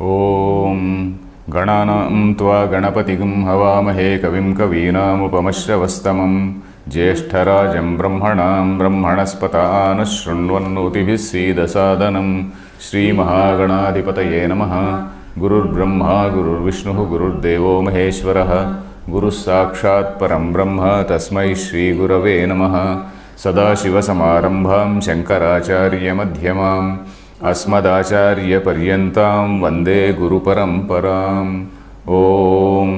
ॐ गणानां त्वा गणपतिगं हवामहे कविं कवीनामुपमश्रवस्तमं ज्येष्ठराजं ब्रह्मणां ब्रह्मणस्पतान् शृण्वन्नोतिभिः सीदसादनं श्रीमहागणाधिपतये नमः। गुरुर्ब्रह्मा गुरुर्विष्णुः गुरुर्देवो महेश्वरः गुरुः साक्षात् परं ब्रह्म तस्मै श्रीगुरवे नमः। सदाशिवसमारम्भां शङ्कराचार्यमध्यमाम् अस्मदाचार्यपर्यन्तां वन्दे गुरुपरम्पराम्। Om.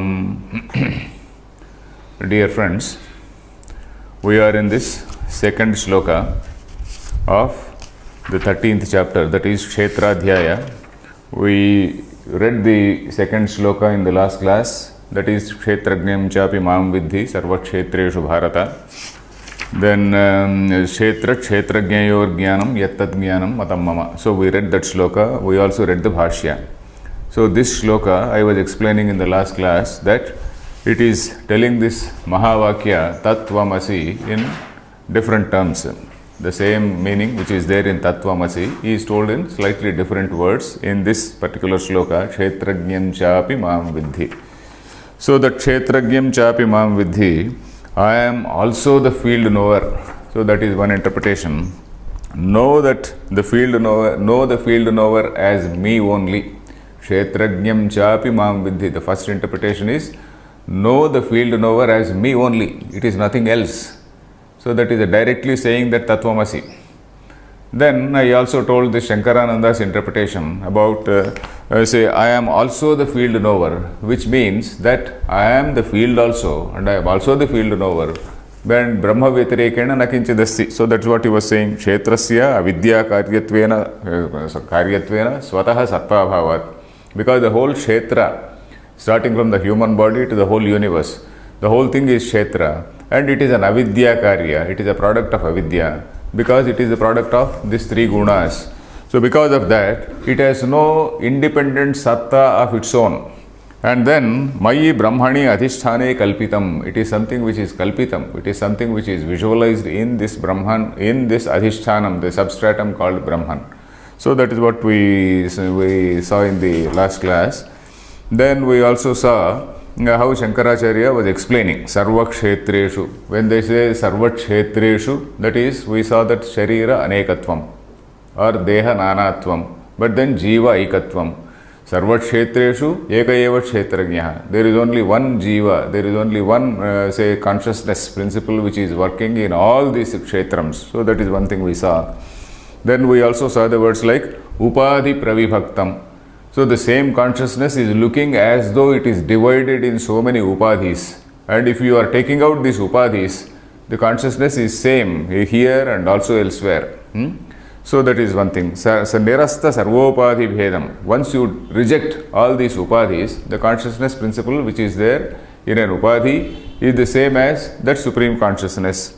Dear friends, we are in this second shloka of the 13th chapter, that is Kshetradhyaya. We read the second shloka in the last class, that is Kshetrajñam chapi mam vidhi sarvakshetreshu bharata. Then Kshetra Kshetrajñayor Jnanam Yattad Jnanam Matam Mama. So we read that shloka. We also read the Bhashya. So this shloka I was explaining in the last class that it is telling this Mahavakya Tattvamasi in different terms. The same meaning which is there in Tattvamasi is told in slightly different words in this particular shloka, Kshetrajñam chapi mam vidhi. So that Kshetrajñam chapi mam vidhi, I am also the field knower. So that is one interpretation. Know that the field knower, know the field knower as me only. Kshetrajñam chapi mam vidhi. The first interpretation is know the field knower as me only. It is nothing else. So that is directly saying that Tattvamasi. Then I also told the Shankarananda's interpretation about say I am also the field knower, which means that I am the field also and I am also the field knower. Then Brahma Vyatirekena Nakinchidasti. So that's what he was saying. Kshetrasya avidya karyatvena swataha sattva bhavat. Because the whole Kshetra, starting from the human body to the whole universe, the whole thing is Kshetra and it is an avidya karya. It is a product of avidya. Because it is the product of these three gunas. So because of that, it has no independent satta of its own. And then, Mayi Brahmani Adhishthane Kalpitam. It is something which is Kalpitam. It is something which is visualized in this Brahman, in this Adhishtanam, the substratum called Brahman. So that is what we saw in the last class. Then we also saw how Shankaracharya was explaining Sarvakshetreshu. When they say Sarvakshetreshu, that is, we saw that Sharira Anekatvam or Deha Nanatvam, but then Jiva Ekatvam. Sarvakshetreshu Ekaeva Kshetrajñah. There is only one Jiva, there is only one say consciousness principle which is working in all these kshetrams. So that is one thing we saw. Then we also saw the words like Upadhi Pravibhaktam. So the same consciousness is looking as though it is divided in so many upadhis. And if you are taking out these upadhis, the consciousness is same here and also elsewhere. So that is one thing. Nirasta sarvopadhi bhedam. Once you reject all these upadhis, the consciousness principle which is there in an upadhi is the same as that supreme consciousness.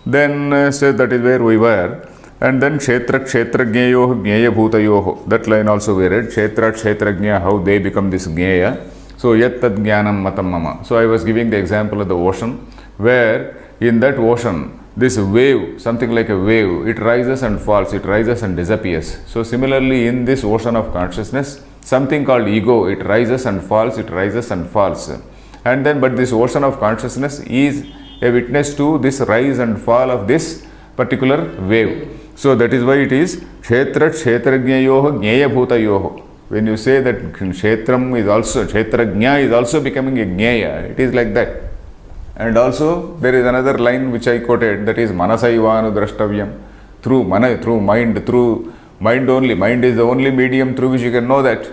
Then so that is where we were. And then Kshetra Kshetrajñayoh Jnaya Bhutayoh. That line also we read. Kshetra Kshetrajña, how they become this Jnaya. So Yattad Jnanam Matam Mama. So I was giving the example of the ocean, where in that ocean, this wave, something like a wave, it rises and falls, it rises and disappears. So similarly in this ocean of consciousness, something called ego, it rises and falls, it rises and falls. And then, but this ocean of consciousness is a witness to this rise and fall of this particular wave. So that is why it is Kshetra Kshetrajñayoh Jnaya Bhutayoh. When you say that Kshetram is also, Kshetrajña is also becoming a Jnaya, it is like that. And also there is another line which I quoted, that is Manasaivanu Drashtavyam. Through mind only. Mind is the only medium through which you can know that.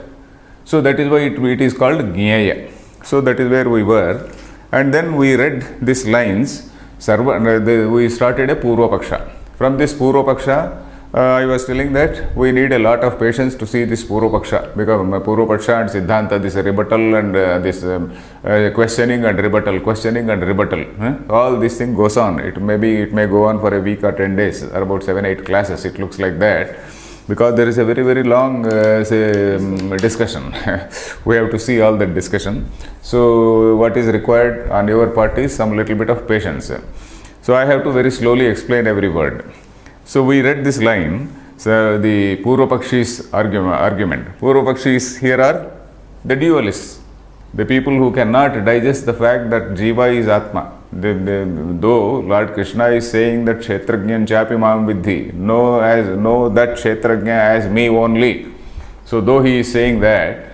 So that is why it is called Jnaya. So that is where we were. And then we read these lines. We started a Purva Paksha. From this Purva Paksha, I was telling that we need a lot of patience to see this Purva Paksha, because Purva Paksha and Siddhanta, this rebuttal and this questioning and rebuttal, all this thing goes on. It may go on for a week or 10 days, or about 7-8 classes, it looks like that. Because there is a very, very long discussion. We have to see all that discussion. So what is required on your part is some little bit of patience. So I have to very slowly explain every word. So we read this line, So the Purvapakshi's argument. Purvapakshis here are the dualists, the people who cannot digest the fact that Jiva is Atma. Though Lord Krishna is saying that Kshetrajñam chapi mam vidhi, know that Kshetrajña as me only. So though he is saying that,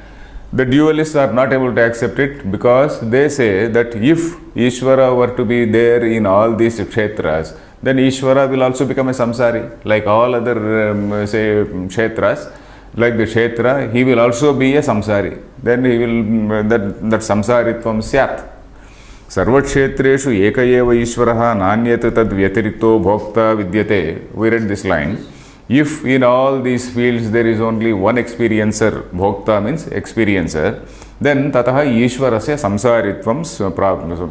the dualists are not able to accept it because they say that if Ishvara were to be there in all these kshetras, then Ishvara will also become a samsari, like all other say kshetras. Like the kshetra, he will also be a samsari. Then he will that samsaritvam syat. Sarvakshetreshu eka eva Ishvaraha nanyat tad vyatirikto bhokta vidyate. We read this line. If in all these fields there is only one experiencer, bhokta means experiencer, then tataha Ishvarasya samsaritvam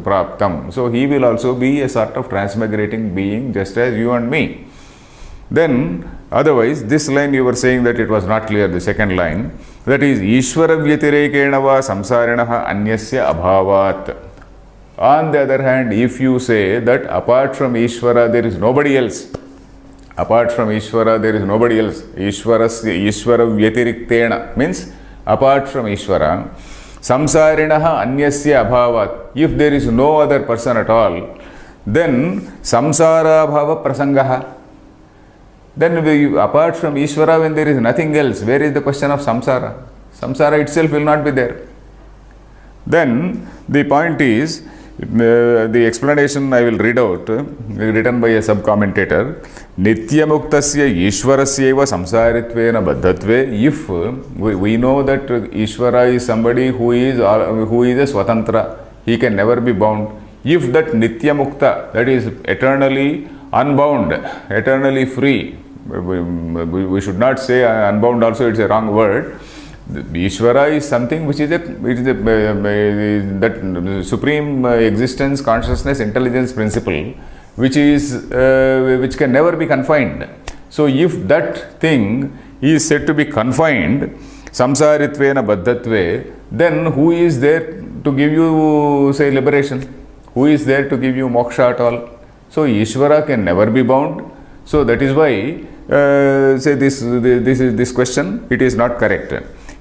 praptam. So he will also be a sort of transmigrating being just as you and me. Then otherwise, this line you were saying that it was not clear, the second line, that is Ishvara vyatirekena va samsarinaha anyasya abhavat. On the other hand, if you say that apart from Ishvara there is nobody else, apart from Ishvara there is nobody else, Ishvara vyatiriktena means apart from Ishvara, samsarinaha anyasya abhavat, if there is no other person at all, then samsara bhava prasangaha. Then apart from Ishvara, when there is nothing else, where is the question of samsara? Samsara itself will not be there. Then the point is, the explanation I will read out, written by a sub-commentator. Nityamuktasya Ishvarasyeva samsaritvena baddhatve. If we know that Ishvara is somebody who is a swatantra, he can never be bound. If that Nityamukta, that is eternally unbound, eternally free, we should not say unbound also, it's a wrong word. Ishvara is something which is that supreme existence, consciousness, intelligence principle, which can never be confined. So if that thing is said to be confined, samsaritvena baddhatve, then who is there to give you, say, liberation? Who is there to give you moksha at all? So Ishvara can never be bound. So that is why say this question, it is not correct.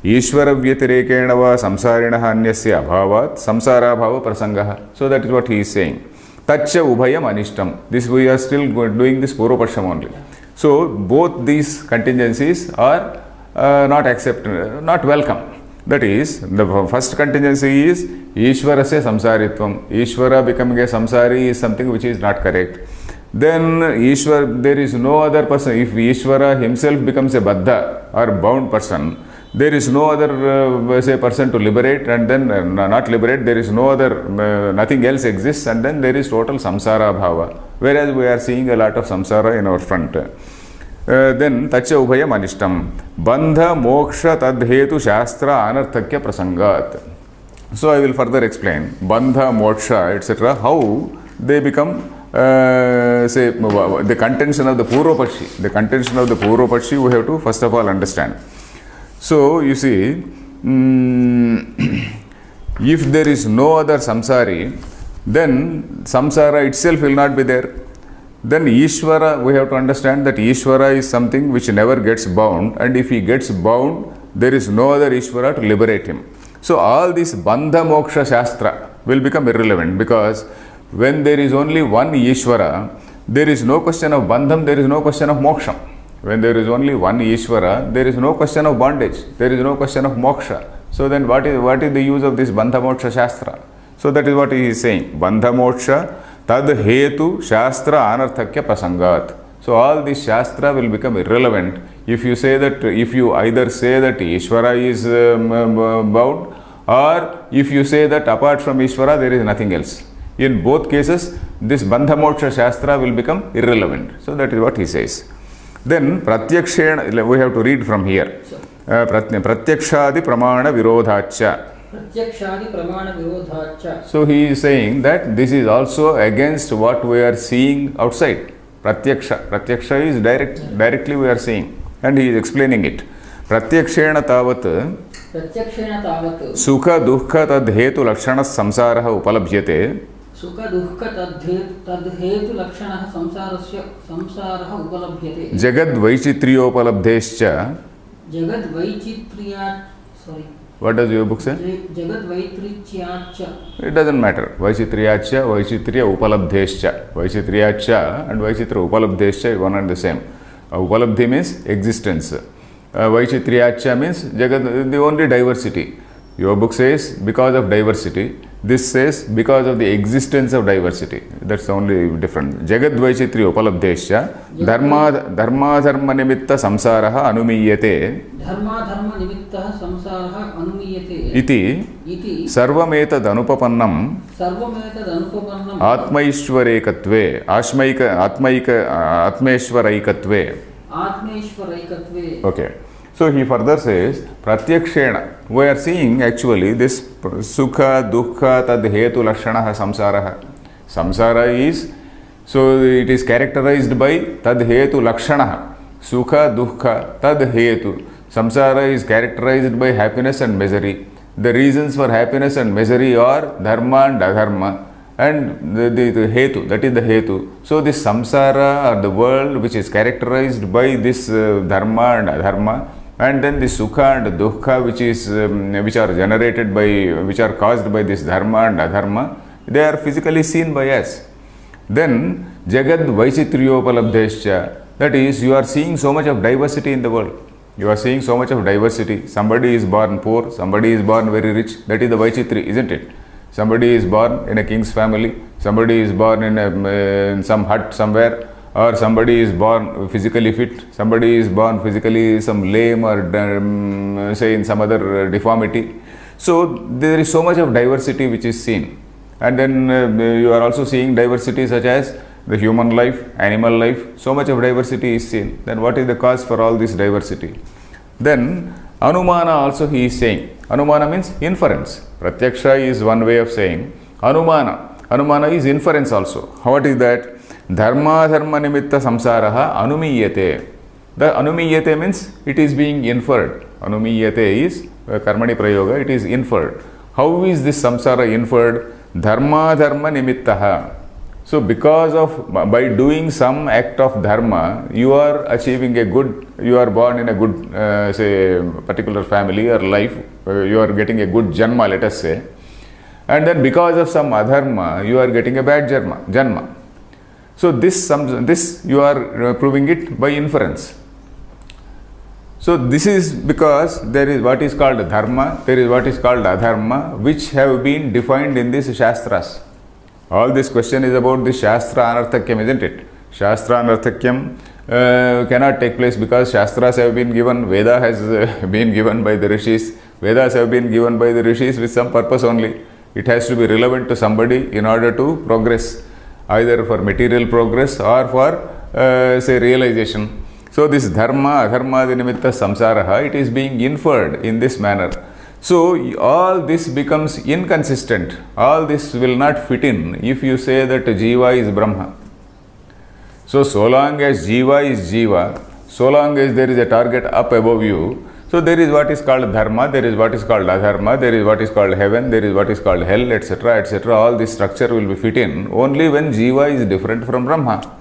Ishvara vyatirekena va samsarinaha anyasya abhavat samsara bhava prasangaha. So that is what he is saying. Tacha ubhayam anishtam. This we are still doing this purvapaksham only. So both these contingencies are not accepted, not welcome. That is, the first contingency is Ishvarasya samsaritvam. Ishvara becoming a samsari is something which is not correct. Then there is no other person. If Ishvara himself becomes a baddha or bound person, there is no other say person to liberate, and then not liberate, there is no other, nothing else exists, and then there is total samsara bhava. Whereas we are seeing a lot of samsara in our front. Then tacha ubhayam anishtam. Bandha moksha tadhetu shastra anarthakya prasangat. So I will further explain bandha, moksha, etc. how they become say the contention of the Purvapakshi. The contention of the Purvapakshi we have to first of all understand. So you see, if there is no other samsari, then samsara itself will not be there. Then Ishvara, we have to understand that Ishvara is something which never gets bound, and if he gets bound, there is no other Ishvara to liberate him. So all this Bandha Moksha Shastra will become irrelevant, because when there is only one Ishvara, there is no question of Bandham, there is no question of Moksham. When there is only one Ishvara, there is no question of bondage, there is no question of Moksha. So then what is the use of this Bandha Moksha Shastra? So that is what he is saying. Bandha Moksha Tad Hetu Shastra Anarthakya Prasangat. So all this Shastra will become irrelevant if you say that, if you either say that Ishvara is bound, or if you say that apart from Ishvara there is nothing else. In both cases, this Bandha Moksha Shastra will become irrelevant. So that is what he says. Then Pratyakshena, we have to read from here. Pratyakshadi Pramana Virodhacha. So he is saying that this is also against what we are seeing outside. Pratyaksha is directly we are seeing, and he is explaining it. Pratyakshena tavat sukha dukkha tad hetu lakshana samsaraha upalabhyate. सुख दुःख तद्धेतु लक्षणः संसारः उपलभ्यते जगद्वैचित्र्योपलब्धेश्च What does your book say? It doesn't matter. Vaichitriyacha, Vaichitriya Upalabdhescha. Vaichitriyacha and Vaichitra Upalabdhescha is one and the same. Upalabdhi means existence. Vaichitriyacha means Jagat, the only diversity. Your book says because of diversity. This says because of the existence of diversity. That's the only difference. Jagat Vaichitriya Upalabdhescha Dharma Nimitta Samsaraha Anumiyate Iti Sarvametad Anupapannam Atmaishwarekatve Atmaishwaraikatve. Okay. So he further says, Pratyakshena, we are seeing actually this Sukha, Dukkha, Tad Hetu Lakshanaha Samsaraha. Samsara is, so it is characterized by Tad Hetu Lakshanaha. Sukha, Dukkha, Tad Hetu. Samsara is characterized by happiness and misery. The reasons for happiness and misery are Dharma and Adharma. And the hetu, that is the hetu. So this samsara or the world which is characterized by this dharma and adharma, and then the sukha and dukkha which are generated by, which are caused by this dharma and adharma, they are physically seen by us. Then Jagad Vaichitriyopaladhescha, that is, you are seeing so much of diversity in the world. You are seeing so much of diversity. Somebody is born poor, somebody is born very rich. That is the Vaichitri, isn't it? Somebody is born in a king's family, somebody is born in some hut somewhere, or somebody is born physically fit, somebody is born physically some lame or say in some other deformity. So there is so much of diversity which is seen. And then you are also seeing diversity such as the human life, animal life, so much of diversity is seen. Then what is the cause for all this diversity? Then Anumana also he is saying. Anumana means inference. Pratyaksha is one way of saying. Anumana is inference also. What is that? Dharma nimitta samsaraha anumiyate. The anumiyate means it is being inferred. Anumiyate is karmani prayoga, it is inferred. How is this samsara inferred? Dharma nimittaha. So because of, by doing some act of dharma, you are achieving a good, you are born in a good, say, particular family or life, you are getting a good janma, let us say. And then because of some adharma, you are getting a bad janma. So this you are proving it by inference. So this is because there is what is called dharma, there is what is called adharma, which have been defined in these shastras. All this question is about the Shastra Anarthakyam, isn't it? Shastra Anarthakyam cannot take place because Shastras have been given, Veda has been given by the Rishis. Vedas have been given by the Rishis with some purpose only. It has to be relevant to somebody in order to progress, either for material progress or for, say, realization. So this dharma, adharma, nimitta samsaraha, it is being inferred in this manner. So all this becomes inconsistent. All this will not fit in if you say that Jiva is Brahma. So long as Jiva is Jiva, so long as there is a target up above you, so there is what is called dharma, there is what is called adharma, there is what is called heaven, there is what is called hell, etc., etc. All this structure will be fit in only when Jiva is different from Brahma.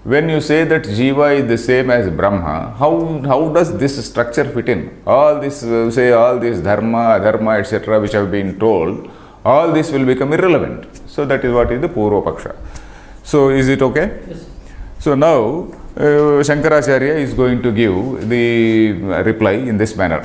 When you say that Jiva is the same as Brahma, how does this structure fit in? All this, say all this dharma, adharma, etc., which have been told, all this will become irrelevant. So that is what is the Purva Paksha. So is it okay? Yes. So now Shankaracharya is going to give the reply in this manner.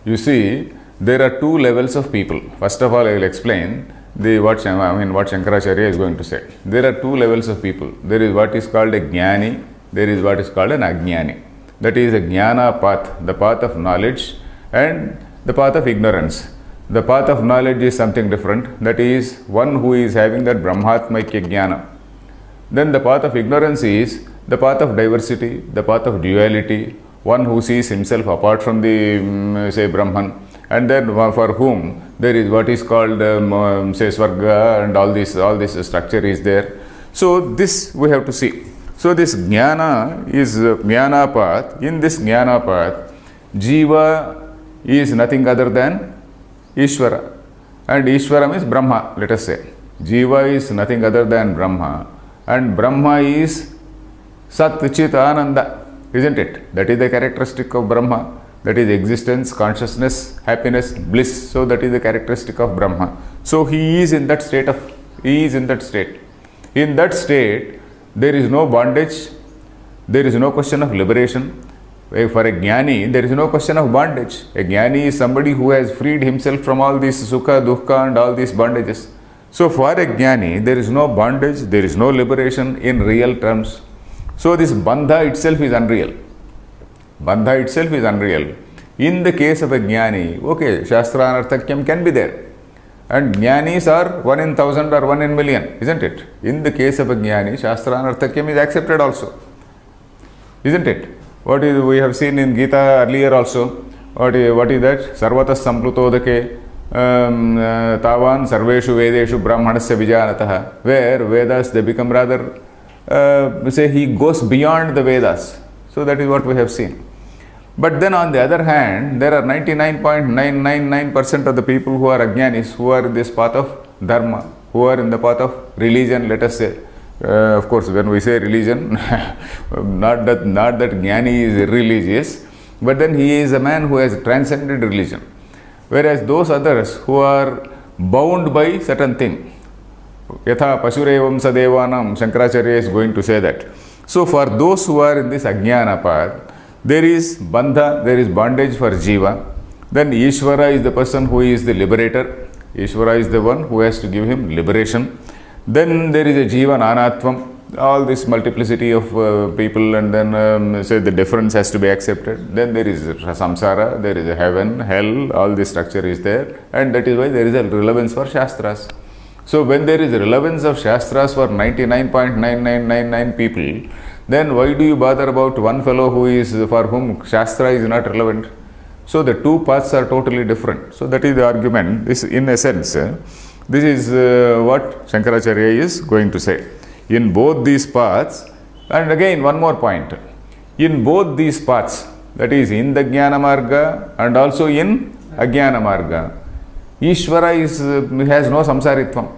You see, there are two levels of people. First of all, I will explain what Shankaracharya is going to say. There are two levels of people. There is what is called a jnani, there is what is called an ajnani. That is a jnana path, the path of knowledge, and the path of ignorance. The path of knowledge is something different. That is one who is having that brahmatmaikya jnana. Then the path of ignorance is the path of diversity, the path of duality, one who sees himself apart from the, say, Brahman. And then for whom there is what is called say Svarga, and all this structure is there. So this we have to see. So this jnana is jnana path. In this jnana path, Jiva is nothing other than Ishvara, and Ishvara means Brahma, let us say. Jiva is nothing other than Brahma, and Brahma is Sat Chit Ananda, isn't it? That is the characteristic of Brahma. That is existence, consciousness, happiness, bliss. So that is the characteristic of Brahma. So he is in that state In that state, there is no bondage, there is no question of liberation. For a jnani, there is no question of bondage. A jnani is somebody who has freed himself from all these sukha, dukkha and all these bondages. So for a jnani, there is no bondage, there is no liberation in real terms. So this bandha itself is unreal. In the case of a jnani, okay, Shastra Anarthakyam can be there. And jnanis are 1 in 1,000 or 1 in million, isn't it? In the case of a jnani, Shastra Anarthakyam is accepted also. Isn't it? What is we have seen in Gita earlier also? What is that? Sarvatas samplutodake tavan sarveshu vedeshu brahmanasya vijanatah. Where Vedas, they become rather, say he goes beyond the Vedas. So that is what we have seen. But then on the other hand, there are 99.999% of the people who are ajnanis, who are in this path of dharma, who are in the path of religion, let us say. Of course, when we say religion, not that jnani is irreligious, but then he is a man who has transcended religion. Whereas those others who are bound by certain thing, yatha pasurevam sadevanam, Shankaracharya is going to say that. So for those who are in this ajnana path, there is bandha, there is bondage for jiva. Then Ishvara is the person who is the liberator. Ishvara is the one who has to give him liberation. Then there is a jiva nanatvam, all this multiplicity of people, and then say the difference has to be accepted. Then there is samsara, there is a heaven, hell, all this structure is there, and that is why there is a relevance for Shastras. So when there is a relevance of Shastras for 99.9999 people, then why do you bother about one fellow for whom Shastra is not relevant? So the two paths are totally different. So that is the argument. This, in essence, this is what Shankaracharya is going to say. In both these paths, and again one more point, in both these paths, that is in the Jnana Marga and also in Ajnana Marga, Ishvara has no samsaritvam.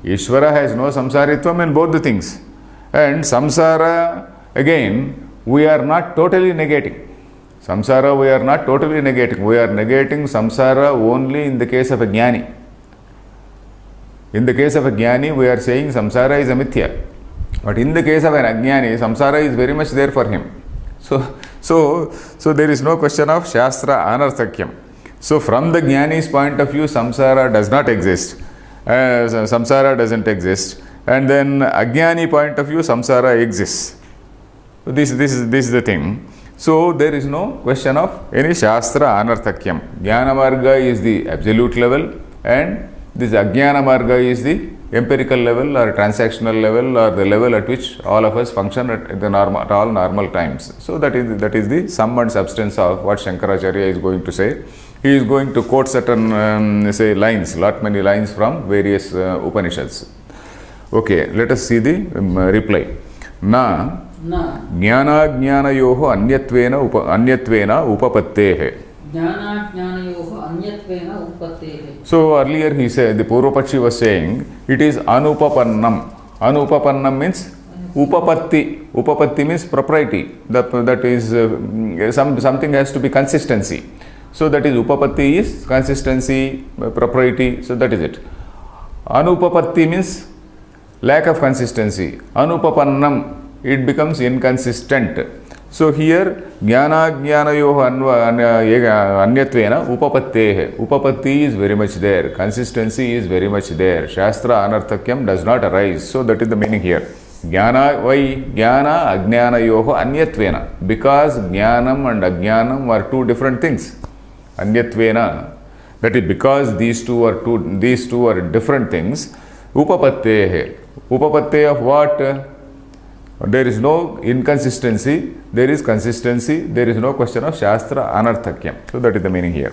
Ishvara has no samsaritvam in both the things. And samsara, again, we are not totally negating. Samsara we are not totally negating. We are negating samsara only in the case of a jnani. In the case of a jnani, we are saying samsara is a mithya. But in the case of an ajnani, samsara is very much there for him. So there is no question of Shastra Anarthakyam. So from the jnani's point of view, samsara does not exist. Samsara doesn't exist. And then ajnani point of view, samsara exists. So this is the thing. So there is no question of any Shastra Anarthakyam. Jnana Marga is the absolute level, and this Ajnana Marga is the empirical level or transactional level, or the level at which all of us function at all normal times. So that is the sum and substance of what Shankaracharya is going to say. He is going to quote certain many lines from various Upanishads. Okay, let us see the reply. Na ज्ञानाज्ञानयोः अन्यत्वेन उपपत्तेः. So earlier he said, the Purvapakshi was saying, it is anupapannam. Anupapannam means upapatti. Upapatti means propriety. That is something has to be consistency. So that is upapatti is consistency, propriety. So that is it. Anupapatti means lack of consistency. Anupapannam, it becomes inconsistent. So here jnana-jnanayoh anyatvena upapattehe. Upapatti is very much there. Consistency is very much there. Shastra anarthakyam does not arise. So that is the meaning here. Jnana, why? Jnana ajnanayoh anyatvena. Because jnanam and ajnanam are two different things. Anyatvena. That is because these two are different things. Upapattehe. Upapatte of what? There is no inconsistency, there is consistency, there is no question of Shastra Anarthakyam. So that is the meaning here.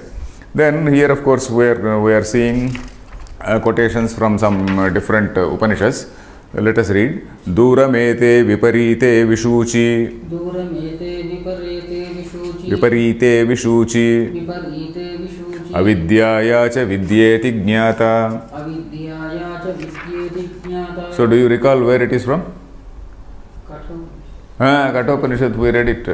Then here of course we are seeing quotations from some different Upanishads. Let us read. Duramete viparite vishuchi. Duramete viparite vishuchi. Viparite vishuchi. Viparite vishuchi. Avidyaya cha vidyeti jnata. Avidyaya cha च विद्येति ज्ञाता. So do you recall where it is from? Katho. Kathopanishad, we read it.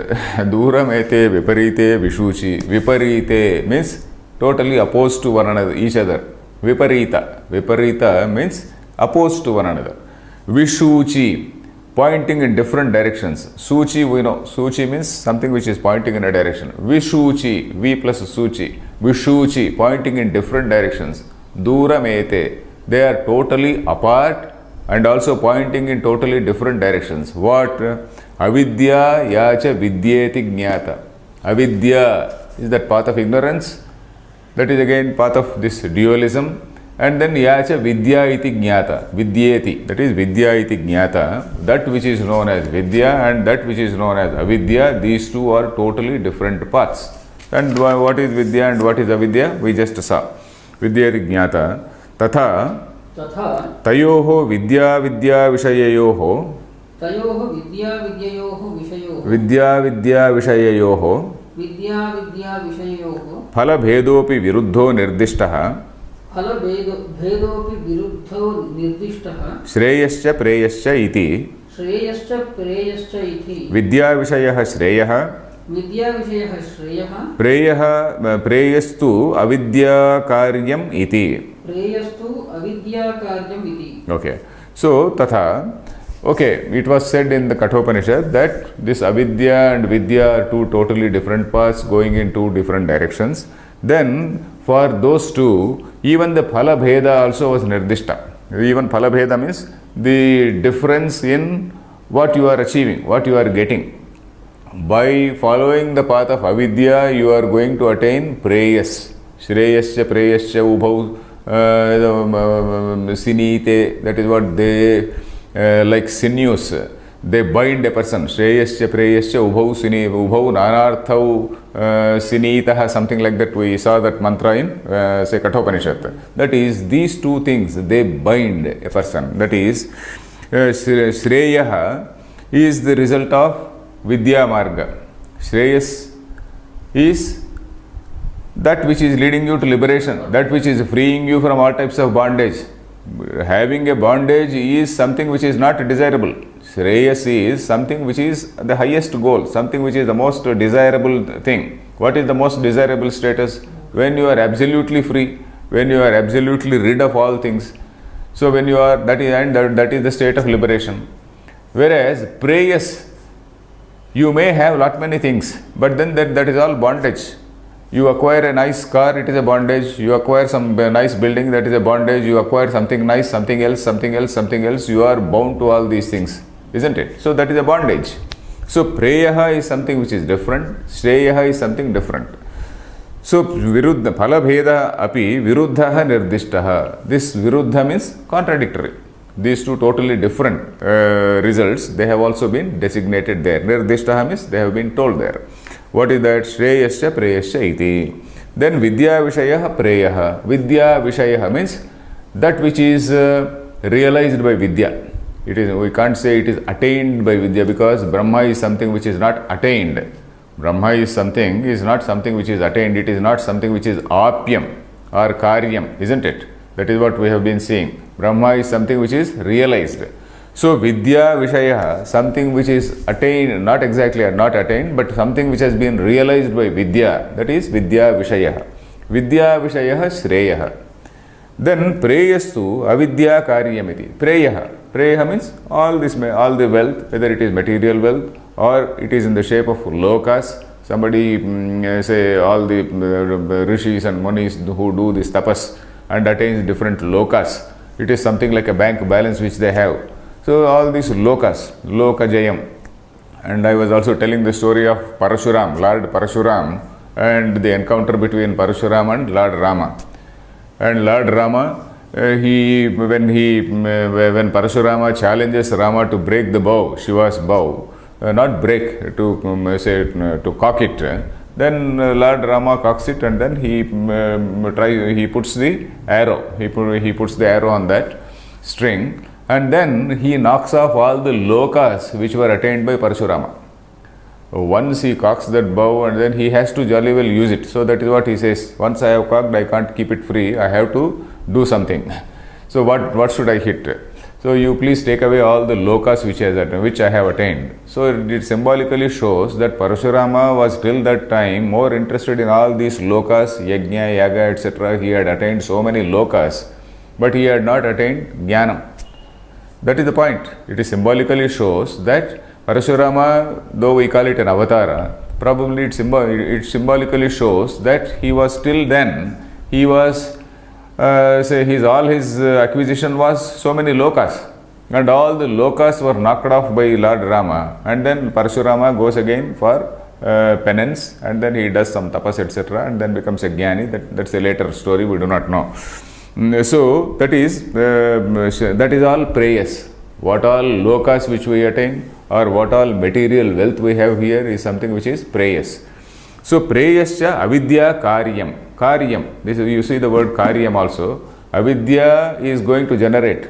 Duram ete viparite vishuchi. Viparite means totally opposed to one another, each other. Viparita. Viparita means opposed to one another. Vishuchi, pointing in different directions. Suchi, we know. Suchi means something which is pointing in a direction. Vishuchi, V plus Suchi. Vishuchi, pointing in different directions. Duram ete, they are totally apart and also pointing in totally different directions. What? Avidya yacha vidyeti jnata. Avidya is that path of ignorance. That is again path of this dualism. And then yacha vidya iti jnata. Vidyeti. That is vidya iti jnata. That which is known as vidya and that which is known as avidya. These two are totally different paths. And what is vidya and what is avidya? We just saw. Vidya iti jnata. Tatha. तथा तयोः विद्या विद्या विषययोः तयोः विद्या विषयोः विद्या विषययोः फलभेदोऽपि विरुद्धो निर्दिष्टः भेदोऽपि विरुद्धो निर्दिष्टः श्रेयश्च प्रेयश्च इति विद्याविषयः श्रेयः प्रेयः प्रेयस्तु अविद्याकार्यम् इति. Okay, so tatha, okay, it was said in the Kathopanishad that this avidya and vidya are two totally different paths going in two different directions. Then for those two, even the phala bheda also was nirdishta. Even phala bheda means the difference in what you are achieving, what you are getting. By following the path of avidya, you are going to attain preyas. Shreyascha preyascha ubhau sinite, that is what they like sinews. They bind a person. Shreyascha preyascha ubhau sini ubhau nanarthau sinitaha, something like that. We saw that mantra in say Kathopanishad. That is, these two things, they bind a person. That is, Shreyaha is the result of Vidya Marga. Shreyas is that which is leading you to liberation, that which is freeing you from all types of bondage. Having a bondage is something which is not desirable. Shreyas is something which is the highest goal, something which is the most desirable thing. What is the most desirable status? When you are absolutely free, when you are absolutely rid of all things. So when you are, that is the state of liberation. Whereas preyas, you may have lot many things, but then that is all bondage. You acquire a nice car, it is a bondage. You acquire some nice building, that is a bondage. You acquire something nice, something else. You are bound to all these things, isn't it? So that is a bondage. So preyaha is something which is different. Shreyaha is something different. So viruddha, phala bheda api viruddhaha nirdishtaha. This viruddha means contradictory. These two totally different results, they have also been designated there. Nirdishtaha means they have been told there. What is that? Shreyascha preyascha iti. Then vidya vishayah preyaha. Vidya vishayah means that which is realized by vidya. It is, we can't say it is attained by vidya, because Brahma is something which is not attained. Brahma is not something which is attained. It is not something which is apyam or karyam, isn't it? That is what we have been seeing. Brahma is something which is realized. So vidya vishaya, something which is attained, not exactly not attained, but something which has been realized by vidya, that is vidya vishaya. Vidya vishaya shreyaha. Then preyastu avidya karyamiti. Preyaha means all the wealth, whether it is material wealth or it is in the shape of lokas. Somebody say all the rishis and munis who do this tapas and attains different lokas. It is something like a bank balance which they have. So all these lokas, lokajayam. And I was also telling the story of Parashuram, Lord Parashuram, and the encounter between Parashuram and Lord Rama. And Lord Rama, when Parashurama challenges Rama to break the bow, Shiva's bow, not break, to cock it, then Lord Rama cocks it, and then he puts the arrow. He puts the arrow on that string, and then he knocks off all the lokas which were attained by Parashurama. Once he cocks that bow, and then he has to jolly well use it. So that is what he says. Once I have cocked, I can't keep it free. I have to do something. So what should I hit? So you please take away all the lokas which I have attained. So it symbolically shows that Parashurama was till that time more interested in all these lokas, yajna, yaga, etc. He had attained so many lokas, but he had not attained jnanam. That is the point. It is symbolically shows that Parashurama, though we call it an avatara, probably it symbolically shows that he was till then, he was all his acquisition was so many lokas, and all the lokas were knocked off by Lord Rama, and then Parashurama goes again for penance, and then he does some tapas, etc., and then becomes a jnani. That's a later story, we do not know. So that is all preyas. What all lokas which we attain, or what all material wealth we have here, is something which is preyas. So preyascha avidya karyam. Karyam. This is, you see the word karyam also. Avidya is going to generate,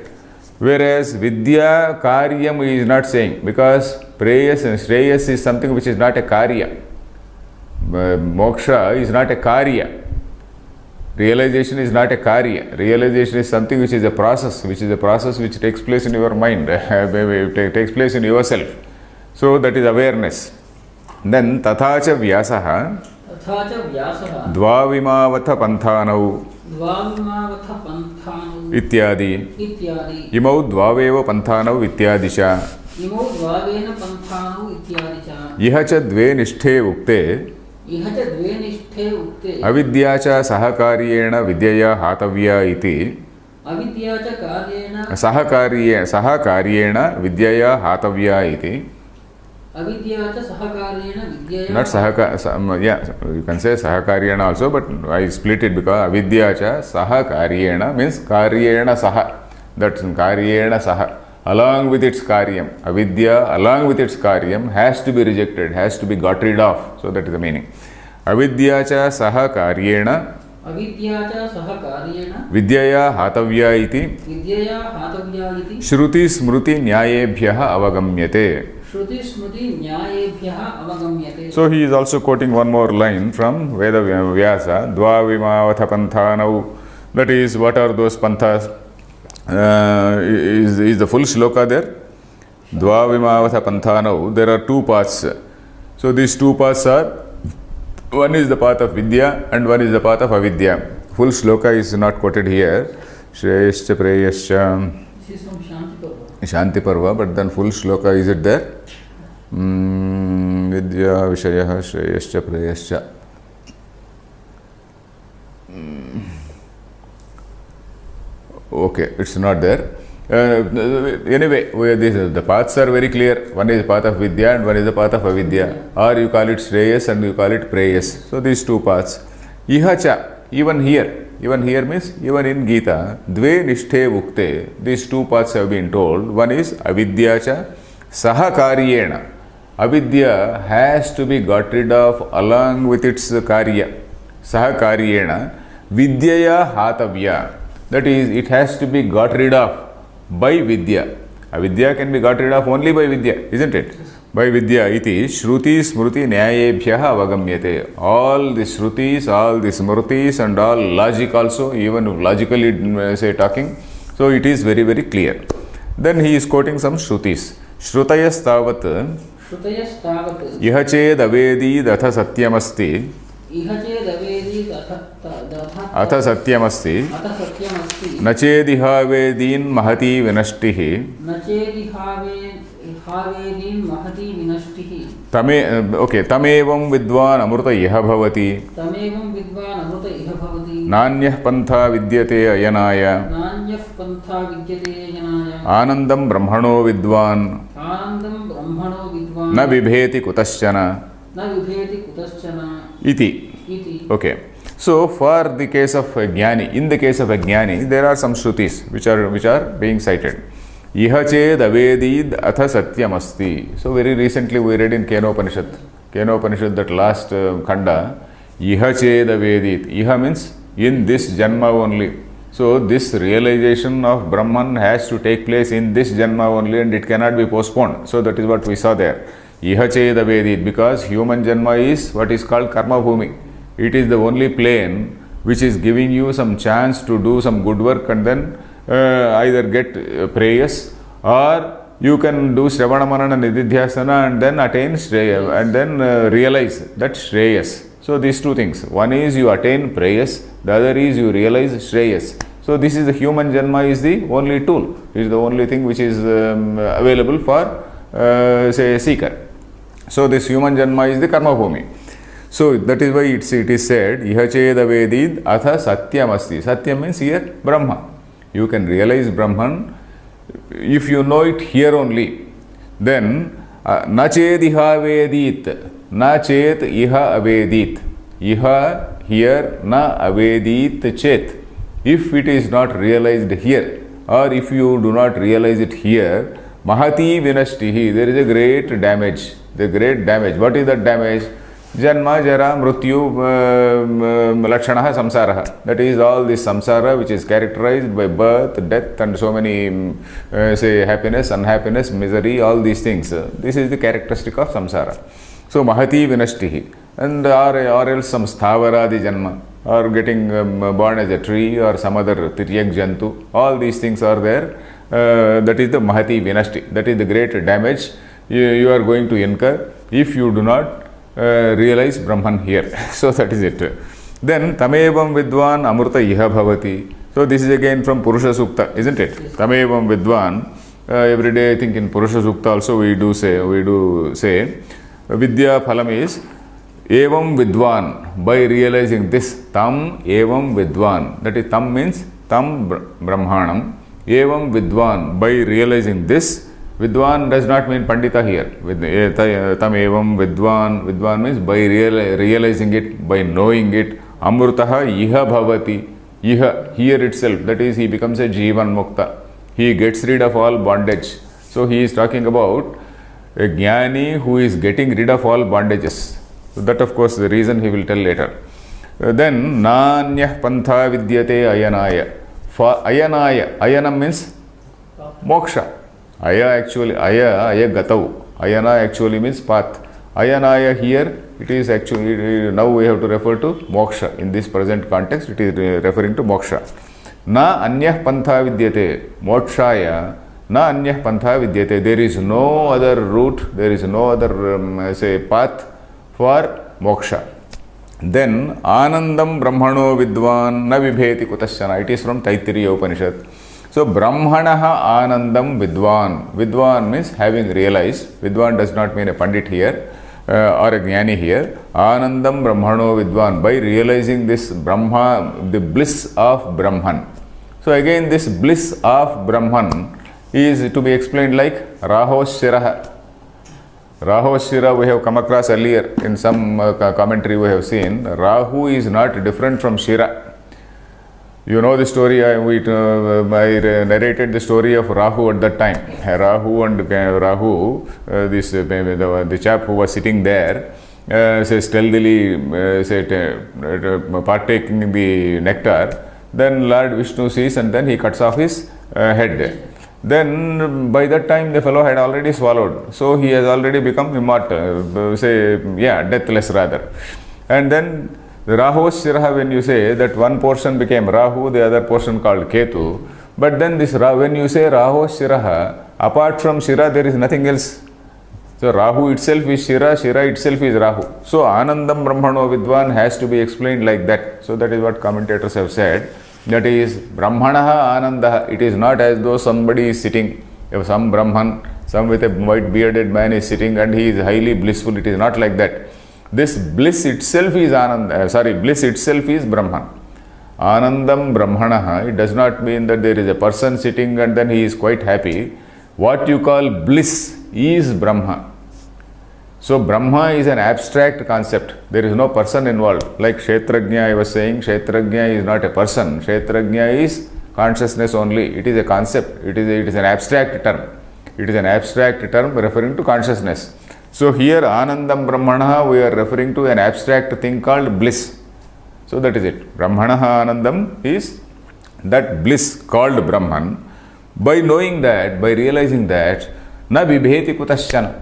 whereas vidya karyam is not saying, because preyas and shreyas is something which is not a karya. Moksha is not a karya. Realization is not a karya. Realization is something which is a process, which takes place in your mind, takes place in yourself. So that is awareness. Then tathacha vyasaha dvavimavata panthanau ityadi imau dvaveva panthanau ityadisha ihacha dve nishthe ukte avidya cha sahakaryena vidyaya hatavya iti sahakaryena vidyaya hatavya iti. Not sahaka, yeah, you can say sahakaryena also, but I split it because avidya cha sahakaryena means karyena saha. That's karyena saha. Along with its karyam. Avidya, along with its karyam, has to be rejected, has to be got rid of. So that is the meaning. Avidya cha saha karyena vidyaya hatavya iti shruti smruti nyayebhyaha avagamyate. So he is also quoting one more line from Veda Vyasa, Dvavimavatha panthanau. That is, what are those panthas? Is the full shloka there? Dvavimavatha panthanau. There are two paths. So these two paths are, one is the path of Vidya and one is the path of Avidya. Full shloka is not quoted here. Shreyascha preyascha. This is from Shanti Parva. Shanti Parva, but then full shloka, is it there? Vidya Vishayah Shreyascha Preyascha. Okay, it's not there. Anyway, the paths are very clear. One is the path of Vidya and one is the path of Avidya. Or you call it Shreyas and you call it Preyas. So these two paths. Ihacha, even here means, even in Gita, Dve Nishthe Ukte, these two paths have been told. One is Avidyacha Sahakaryena. Avidya has to be got rid of along with its karya. Sahakaryena Vidyaya Hatavya. That is, it has to be got rid of by Vidya. Avidya can be got rid of only by Vidya, isn't it? By Vidya iti Shruti Smruti Nyayebhyaha avagamyate. All the Shrutis, all the Smrutis and all logic also, even logically say talking. So it is very, very clear. Then he is quoting some Shrutis. Shrutayas tavat iha ched avedi datha satyamasti atha satyamasti na chediha vedin mahati vinashtihi tamevam vidvan amruta iha bhavati nanyah pantha vidyate ayanaya anandam brahmano vidvan na vibheti kutaschana iti. Okay. So for the case of a jnani, in the case of a jnani, there are some shrutis which are being cited. Iha ched avedid atha satyamasti. So very recently we read in Kenopanishad, that last khanda, Iha ched avedid. Iha means in this janma only. So this realization of Brahman has to take place in this janma only and it cannot be postponed. So that is what we saw there. Iha ched avedid, because human janma is what is called karma bhumi. It is the only plane which is giving you some chance to do some good work and then either get preyas, or you can do Shravana Manana Nididhyasana and then attain Shreya and then realize that Shreyas. So these two things. One is you attain preyas, the other is you realize Shreyas. So this is the human Janma is the only tool, is the only thing which is available for say a seeker. So this human Janma is the Karma Bhumi. So that is why it is said, Iha cheda vedid atha satyam asti. Satyam means here Brahma. You can realize Brahman if you know it here only. Then na ched iha vedit. Na chet iha avedit. Iha here na avedit chet. If it is not realized here, or if you do not realize it here, mahati vinashtihi, there is a great damage. The great damage. What is that damage? Janma, Jara, Mrityu, Lakshanaha, Samsaraha. That is all this samsara which is characterized by birth, death and so many say happiness, unhappiness, misery, all these things. This is the characteristic of samsara. So Mahati Vinashtihi. And or else some Sthavaradi Janma, or getting born as a tree or some other Tiryak Jantu. All these things are there. That is the Mahati Vinashti. That is the great damage you are going to incur if you do not realize Brahman here. So that is it. Then Tamevam Vidwan Amruta Iha Bhavati. So this is again from Purusha Sukta, isn't it? Tamevam Vidwan. Every day I think in Purusha Sukta also we do say Vidya Phalam is Evam Vidwan. By realizing this, Tam Evam Vidwan. That is Tam means Tam Brahmanam. Evam Vidwan. By realizing this, Vidwan does not mean Pandita here. Tam evam Vidwan. Vidwan means by realizing it, by knowing it. Amrutaha iha bhavati. Iha, here itself. That is, he becomes a Jivan Mukta. He gets rid of all bondage. So he is talking about a Jnani who is getting rid of all bondages. So that of course the reason he will tell later. Then Nanyah Pantha Vidyate Ayanaya. For Ayanaya. Ayanam means moksha. Aya gatau. Ayana actually means path. Ayanaya here, it is actually, now we have to refer to moksha. In this present context, it is referring to moksha. Na anyah pantha vidyate. Mokshaya. Na anyah pantha vidyate. There is no other route, there is no other, say, path for moksha. Then, Anandam Brahmano Vidwan Na Vibheti Kutasyana. It is from Taittiriya Upanishad. So, Brahmanaha Anandam Vidwan. Vidwan means having realized. Vidwan does not mean a Pandit here or a Jnani here. Anandam Brahmano Vidwan. By realizing this Brahma, the bliss of Brahman. So, again this bliss of Brahman is to be explained like Raho Shiraha. Rahu Shira we have come across earlier in some commentary we have seen. Rahu is not different from Shira. You know the story, I narrated the story of Rahu at that time. Rahu and the chap who was sitting there, stealthily partaking in the nectar. Then Lord Vishnu sees and then he cuts off his head. Then by that time the fellow had already swallowed. So he has already become immortal, deathless rather. And then the Rahu Shiraha, when you say that one portion became Rahu, the other portion called Ketu. But then this when you say Rahu Shiraha, apart from Shira there is nothing else. So Rahu itself is Shira, Shira itself is Rahu. So Anandam Brahmano Vidwan has to be explained like that. So that is what commentators have said. That is Brahmanaha Anandaha. It is not as though somebody is sitting, some Brahman, some with a white bearded man is sitting and he is highly blissful. It is not like that. This bliss itself is bliss itself is Brahman. Anandam Brahmanaha, it does not mean that there is a person sitting and then he is quite happy. What you call bliss is Brahma. So Brahma is an abstract concept. There is no person involved. Like Kshetrajna, I was saying, Kshetrajna is not a person. Kshetrajna is consciousness only. It is a concept. It is an abstract term. It is an abstract term referring to consciousness. So here Anandam Brahmanaha, we are referring to an abstract thing called bliss. So that is it. Brahmanaha Anandam is that bliss called Brahman. By knowing that, by realizing that, na vibheti kutasyana.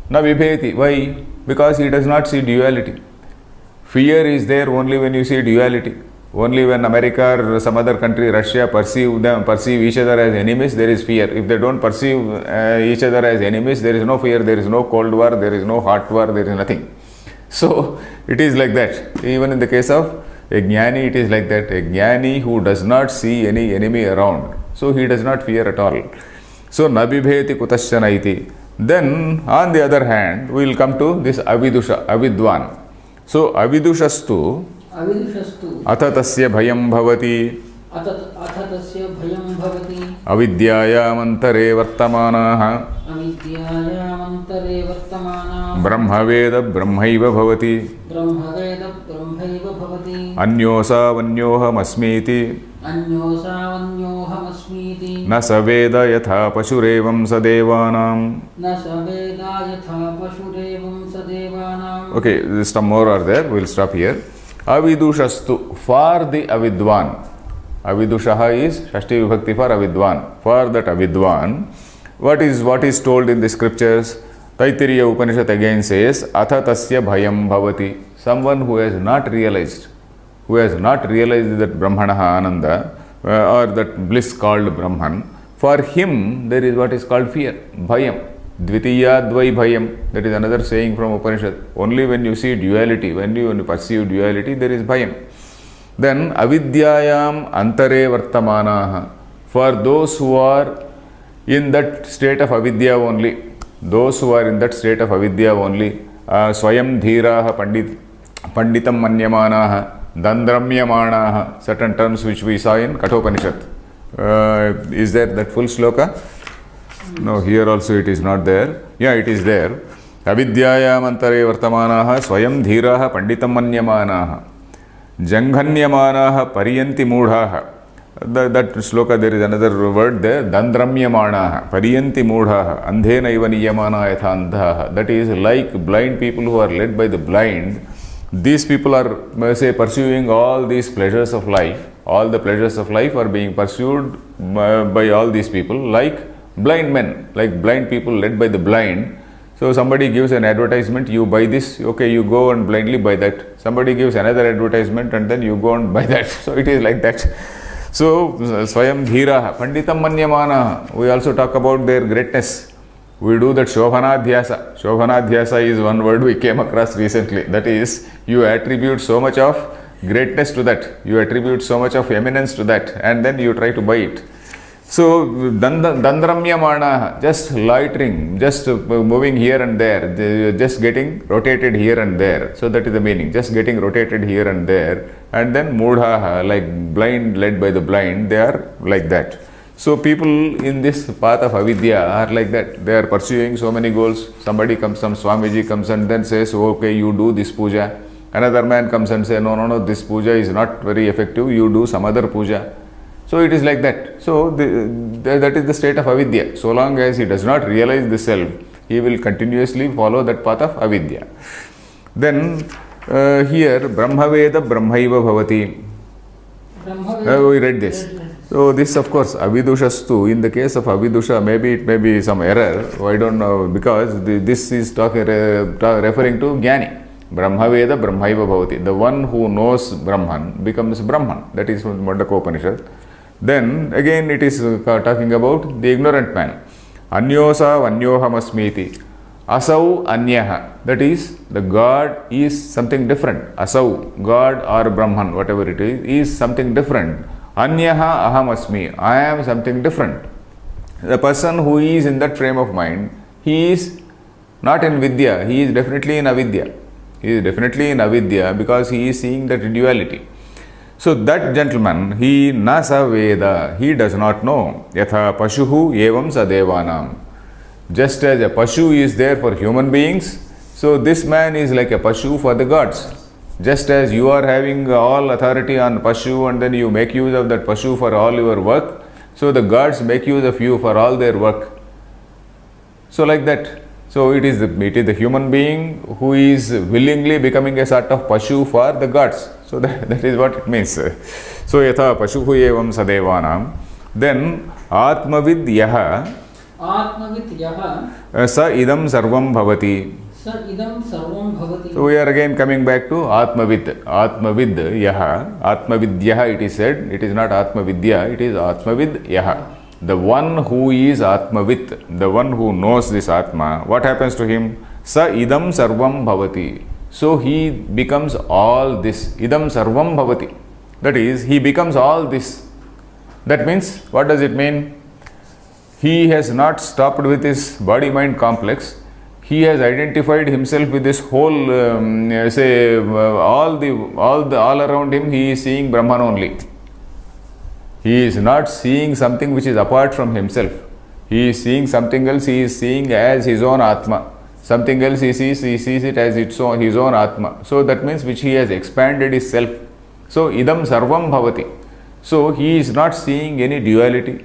Na vibheti. Why? Because he does not see duality. Fear is there only when you see duality. Only when America or some other country, Russia, perceive each other as enemies, there is fear. If they don't perceive each other as enemies, there is no fear, there is no cold war, there is no hot war, there is nothing. So it is like that. Even in the case of a jnani, it is like that. A jnani who does not see any enemy around, so he does not fear at all. So nabibheti kutasyana iti. Then on the other hand, we will come to this avidusha, avidwan. So avidushastu अविदुषस्तु अथ तस्य भयं भवति अथ तस्य भयं भवति अविद्यायामन्तरे वर्तमानाः अविद्यायामन्तरे वर्तमानाः ब्रह्मवेद ब्रह्मैव भवति ब्रह्मवेद ब्रह्मैव भवति अन्योसावन्योऽहमस्मीति अन्योसावन्योऽहमस्मीति न स वेद यथा पशुरेवं स देवानां न स वेद यथा पशुरेवं स देवानाम्. Okay, some more are there. We will stop here. Avidushastu, for the avidwan. Avidushaha is Shashti Vibhakti for avidwan. For that avidwan, what is told in the scriptures? Taittiriya Upanishad again says, Atha tasya bhayam bhavati. Someone who has not realized that Brahmanaha Ananda or that bliss called Brahman, for him there is what is called fear, bhayam. Dvitiya dvai bhayam. That is another saying from Upanishad. Only when you see duality, when you perceive duality, there is bhayam. Then avidyayam antare vartamanaha. For those who are in that state of avidya only, swayam dhiraha panditam manyamanaha, dandramyamanaha, certain terms which we saw in Kathopanishad. Is there that full sloka? No, here also it is not there. Yeah, it is there. Avidyayam antare vartamanaha swayam dhiraha panditam manyamanaha janghanyamanaha pariyanti moodhaha. That sloka, there is another word there, dandramyamanaha pariyanti moodhaha andhena iva niyamana yatha andhaha. That is like blind people who are led by the blind. These people are, say, pursuing all these pleasures of life. All the pleasures of life are being pursued by all these people like blind men, like blind people led by the blind. So somebody gives an advertisement, you buy this, okay, you go and blindly buy that. Somebody gives another advertisement and then you go and buy that. So it is like that. So swayam dhiraha panditam manyamana. We also talk about their greatness. We do that shobhanadhyasa. Shobhanadhyasa is one word we came across recently. That is, you attribute so much of greatness to that, you attribute so much of eminence to that, and then you try to buy it. So, dandramyamana, just loitering, just moving here and there, just getting rotated here and there. So that is the meaning, just getting rotated here and there. And then moodhaha, like blind led by the blind, they are like that. So people in this path of avidya are like that. They are pursuing so many goals. Somebody comes, some Swamiji comes and then says, okay, you do this puja. Another man comes and says, no, this puja is not very effective, you do some other puja. So it is like that. So that is the state of avidya. So long as he does not realize the self, he will continuously follow that path of avidya. Then here, Brahmaveda Brahmaiva Bhavati. We read this. So this, of course, avidushastu. In the case of avidusha, maybe it may be some error. I don't know, because this is referring to jnani. Brahmaveda Brahmaiva Bhavati. The one who knows Brahman becomes Brahman. That is from Mandaka Upanishad. Then again it is talking about the ignorant man. Anyosa vanyohamasmiti. Asau anyaha. That is, the God is something different. Asau, God or Brahman, whatever it is something different. Anyaha ahamasmi. I am something different. The person who is in that frame of mind, he is not in vidya, he is definitely in avidya. He is definitely in avidya because he is seeing that duality. So that gentleman, he nasa veda, he does not know. Yatha pashuhu evam sa devanam. Just as a pashu is there for human beings, so this man is like a pashu for the gods. Just as you are having all authority on pashu and then you make use of that pashu for all your work, so the gods make use of you for all their work. So like that. So it is the human being who is willingly becoming a sort of pashu for the gods. So that is what it means. So yatha pashuhu evam sadevanam. Then atmavid yaha sa idam sarvam bhavati. स इदं सर्वं भवति. So we are again coming back to Atmavid. Atmavid Yaha. Atmavidyaha it is said. It is not Atmavidya, it is Atmavid Yaha. The one who is Atmavit, the one who knows this Atma, what happens to him? Sa idam sarvam bhavati. So he becomes all this. Idam sarvam bhavati. That is, he becomes all this. That means, what does it mean? He has not stopped with his body-mind complex. He has identified himself with this whole, all around him. He is seeing Brahman only. He is not seeing something which is apart from himself. He is seeing something else. He is seeing as his own Atma. Something else he sees it as his own Atma. So that means which he has expanded his self. So idam sarvam bhavati. So he is not seeing any duality.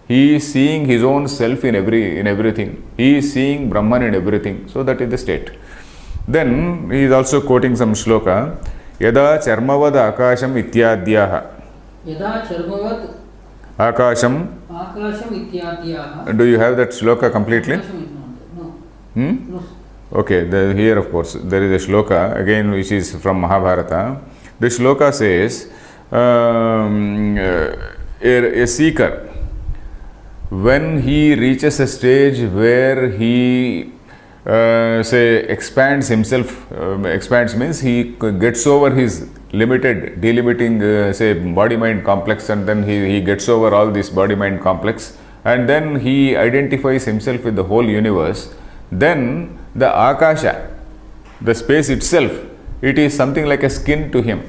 He is seeing his own self in everything. He is seeing Brahman in everything. So that is the state. Then he is also quoting some shloka. Yada charmavad akasham ityadyaha. Yada charmavad Akasham. ityadyaha. Do you have that shloka completely? No. No. Okay, here of course there is a shloka again which is from Mahabharata. The shloka says, a seeker, when he reaches a stage where he expands himself, expands means he gets over his delimiting body-mind complex, and then he gets over all this body-mind complex, and then he identifies himself with the whole universe, then the Akasha, the space itself, it is something like a skin to him.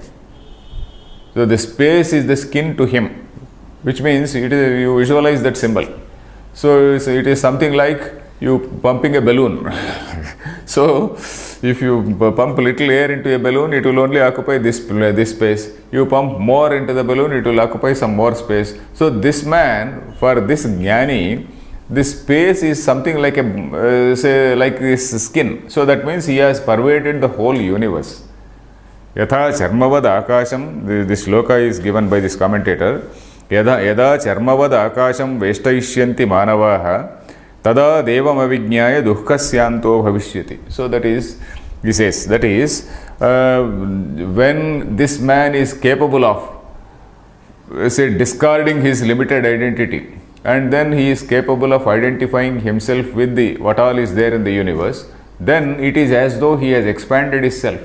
So the space is the skin to him, which means you visualize that symbol. So it is something like you pumping a balloon. So if you pump little air into a balloon, it will only occupy this space. You pump more into the balloon, it will occupy some more space. So this man, for this jnani, this space is something like like this skin. So that means he has pervaded the whole universe. Yatha charmavad akasham, this shloka is given by this commentator. Yada charmavad akasham veshtaishyanti manavaha tada devam avijñāya dukkasyanto bhavishyati. So that is, he says, that is, when this man is capable of, discarding his limited identity, and then he is capable of identifying himself with what all is there in the universe, then it is as though he has expanded his self.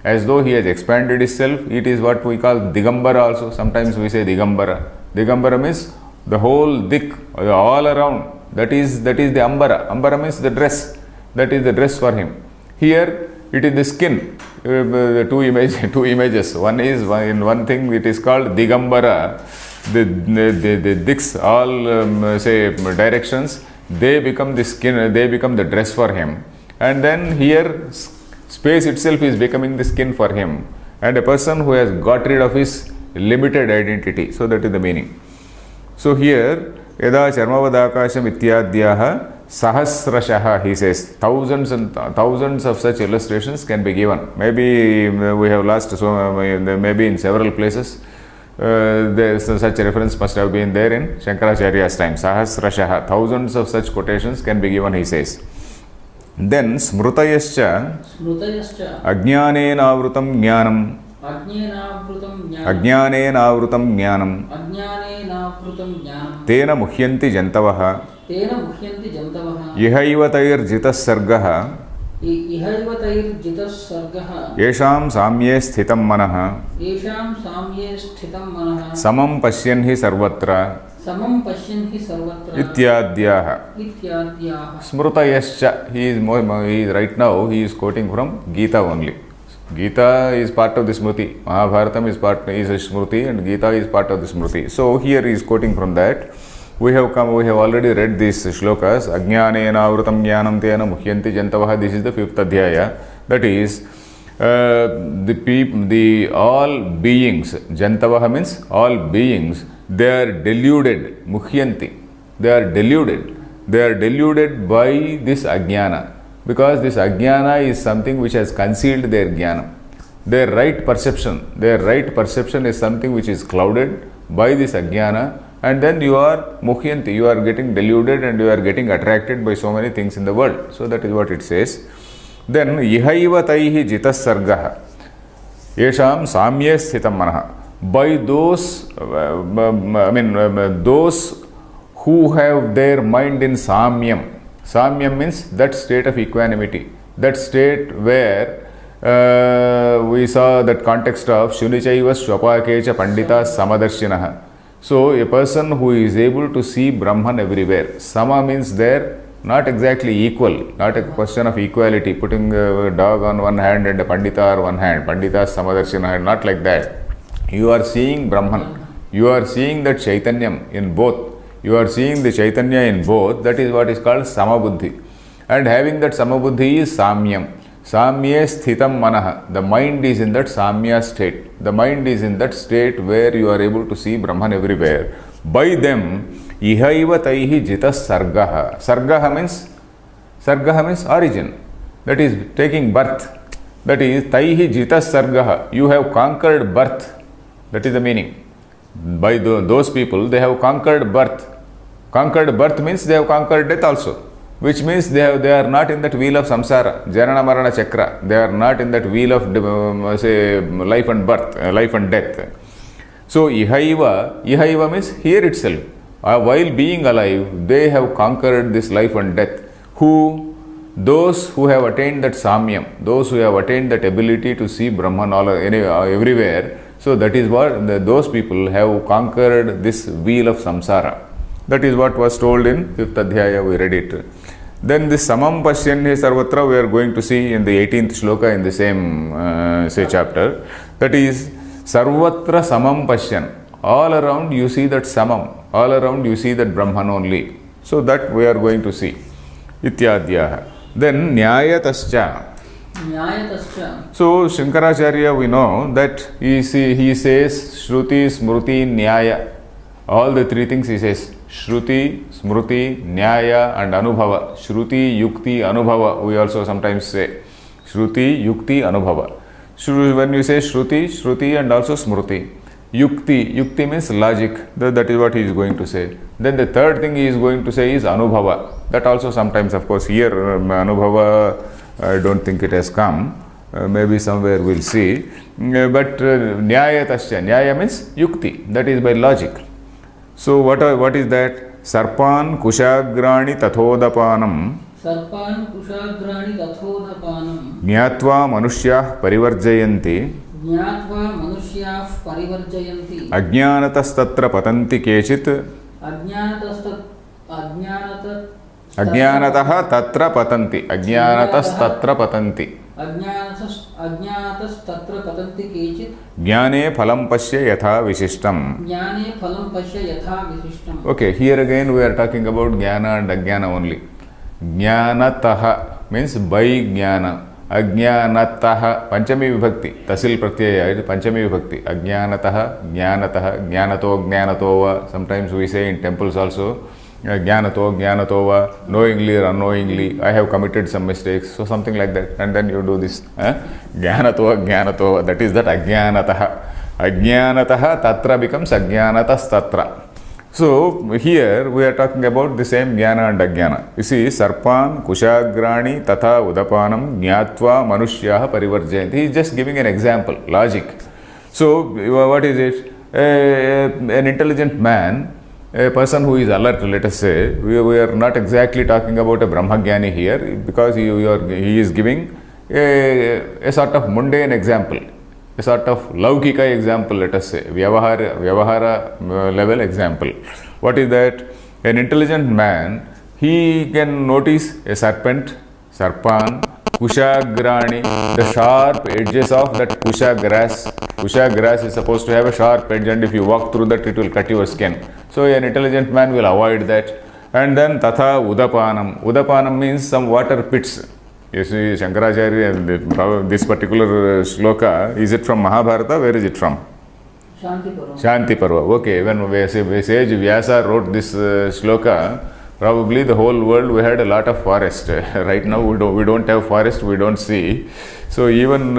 As though he has expanded his self, it is what we call Digambara also. Sometimes we say Digambara. Digambara means the whole dik, all around. That is the Ambara. Ambara means the dress. That is the dress for him. Here it is the skin. The two images. One is, in one thing it is called Digambara. The diks, all directions, they become the skin, they become the dress for him. And then here space itself is becoming the skin for him. And a person who has got rid of his limited identity. So that is the meaning. So here, Yada charmavadakasham ityadyaha sahasrashaha, he says, thousands and thousands of such illustrations can be given. Maybe we have lost, so maybe in several places. Such a reference must have been there in Shankaracharya's time. Sahasrashaha, thousands of such quotations can be given, he says. Then smrutayascha ajnanena avrutam jnanam ajnanena jnanam tena muhyanti jantavaha ihaiva tairjitas sargaha yesham samye sthitam manaha samam pashyanhi sarvatra ityadyaha. Smrutayascha, he is right now he is quoting from Gita only. Gita is part of the Smruti. Mahabharatam is a Smruti, and Gita is part of the Smruti. So here he is quoting from that. We have already read these shlokas. Ajnanena avrutam jnanam tena muhyanti jantavaha. This is the 5th adhyaya. That is, the all beings, jantavaha means all beings, they are deluded, muhyanti. They are deluded by this ajnana. Because this ajnana is something which has concealed their jnana. Their right perception is something which is clouded by this ajnana, and then you are muhyanti, you are getting deluded and you are getting attracted by so many things in the world. So that is what it says. Then ihaiva taihi jitasargah. Yesham samye sthitam manah. By those, those who have their mind in samyam. Samyam means that state of equanimity. That state where we saw that context of Shunichaiva Swapakecha Pandita Samadarshinaha. So a person who is able to see Brahman everywhere. Sama means there, not exactly equal, not a question of equality, putting a dog on one hand and a Pandita on one hand. Pandita Samadarshinaha, not like that. You are seeing Brahman. You are seeing that Chaitanyam in both. You are seeing the Chaitanya in both. That is what is called Samabuddhi. And having that Samabuddhi is Samyam. Samye sthitam manaha. The mind is in that Samya state. The mind is in that state where you are able to see Brahman everywhere. By them, ihaiva taihi jitas sargaha. Sargaha means origin. That is taking birth. That is taihi jitas sargaha. You have conquered birth. That is the meaning. By those people, they have conquered birth. Conquered birth means they have conquered death also. Which means they are not in that wheel of samsara, janana marana chakra. They are not in that wheel of say life and birth, life and death. So ihaiva means here itself. While being alive, they have conquered this life and death. Who? Those who have attained that samyam, those who have attained that ability to see Brahman everywhere. So that is what those people have conquered this wheel of samsara. That is what was told in 5th Adhyaya, we read it. Then this Samam Pashyanye Sarvatra we are going to see in the 18th shloka in the same chapter. That is Sarvatra Samam Pashyan. All around you see that Samam. All around you see that Brahman only. So that we are going to see. Ityadyaha. Then Nyayatascha. So Shankaracharya, we know that he says Shruti, Smruti, Nyaya. All the three things he says. Shruti, Smruti, Nyaya and Anubhava. Shruti, Yukti, Anubhava, we also sometimes say. Shruti, Yukti, Anubhava. When you say Shruti and also Smruti. Yukti means logic. That is what he is going to say. Then the third thing he is going to say is Anubhava. That also sometimes, of course, here Anubhava, I don't think it has come. Maybe somewhere we'll see. But Nyaya Tasya. Nyaya means Yukti. That is by logic. So what is that? Sarpan kushagrani tathodapanam. Sarpan kushagrani tathodapanam. Jnatva manushya parivarjayanti. Jnatva manushya parivarjayanti. Ajnanatastatra patanti kechit. Ajnanatah tatra patanti. Ajnanatastatra patanti. Ajnanatastatra patanti kechit. Jnane phalam pasya yatha vishishtam. Jnane phalam pasya yatha vishishtam. Okay, here again we are talking about jnana and ajnana only. Jnanataha means by jnana. Ajnanataha, Panchami Vibhakti, Tasil Pratyaya, Panchami Vibhakti. Ajnanataha, Jnanataha, Jnanato, Jnanatova. Sometimes we say in temples also, Jnanato, Jnanatova, knowingly or unknowingly, I have committed some mistakes, so something like that. And then you do this. Jnanato, Jnanatova, that is that Ajnanataha. Ajnanataha, Tatra becomes Ajnanatas Tatra. So here we are talking about the same Jnana and Ajnana. You see, Sarpan, Kushagrani, Tatha, Udapanam, Jnatva, Manushyaha, Parivarjayanti. He is just giving an example, logic. So what is it? An intelligent man, a person who is alert, let us say, we are not exactly talking about a Brahmagyani here because he is giving a sort of mundane example. A sort of laukika example, let us say, Vyavahara level example. What is that? An intelligent man, he can notice a serpent, Sarpan, Kushagrani, the sharp edges of that Kusha grass. Kusha grass is supposed to have a sharp edge, and if you walk through that, it will cut your skin. So an intelligent man will avoid that. And then Tatha Udapanam. Udapanam means some water pits. You see, Shankaracharya, this particular shloka, is it from Mahabharata? Where is it from? Shanti Parva. Okay, when we say Vyasa wrote this shloka, probably the whole world we had a lot of forest. Right now we don't have forest, we don't see. So even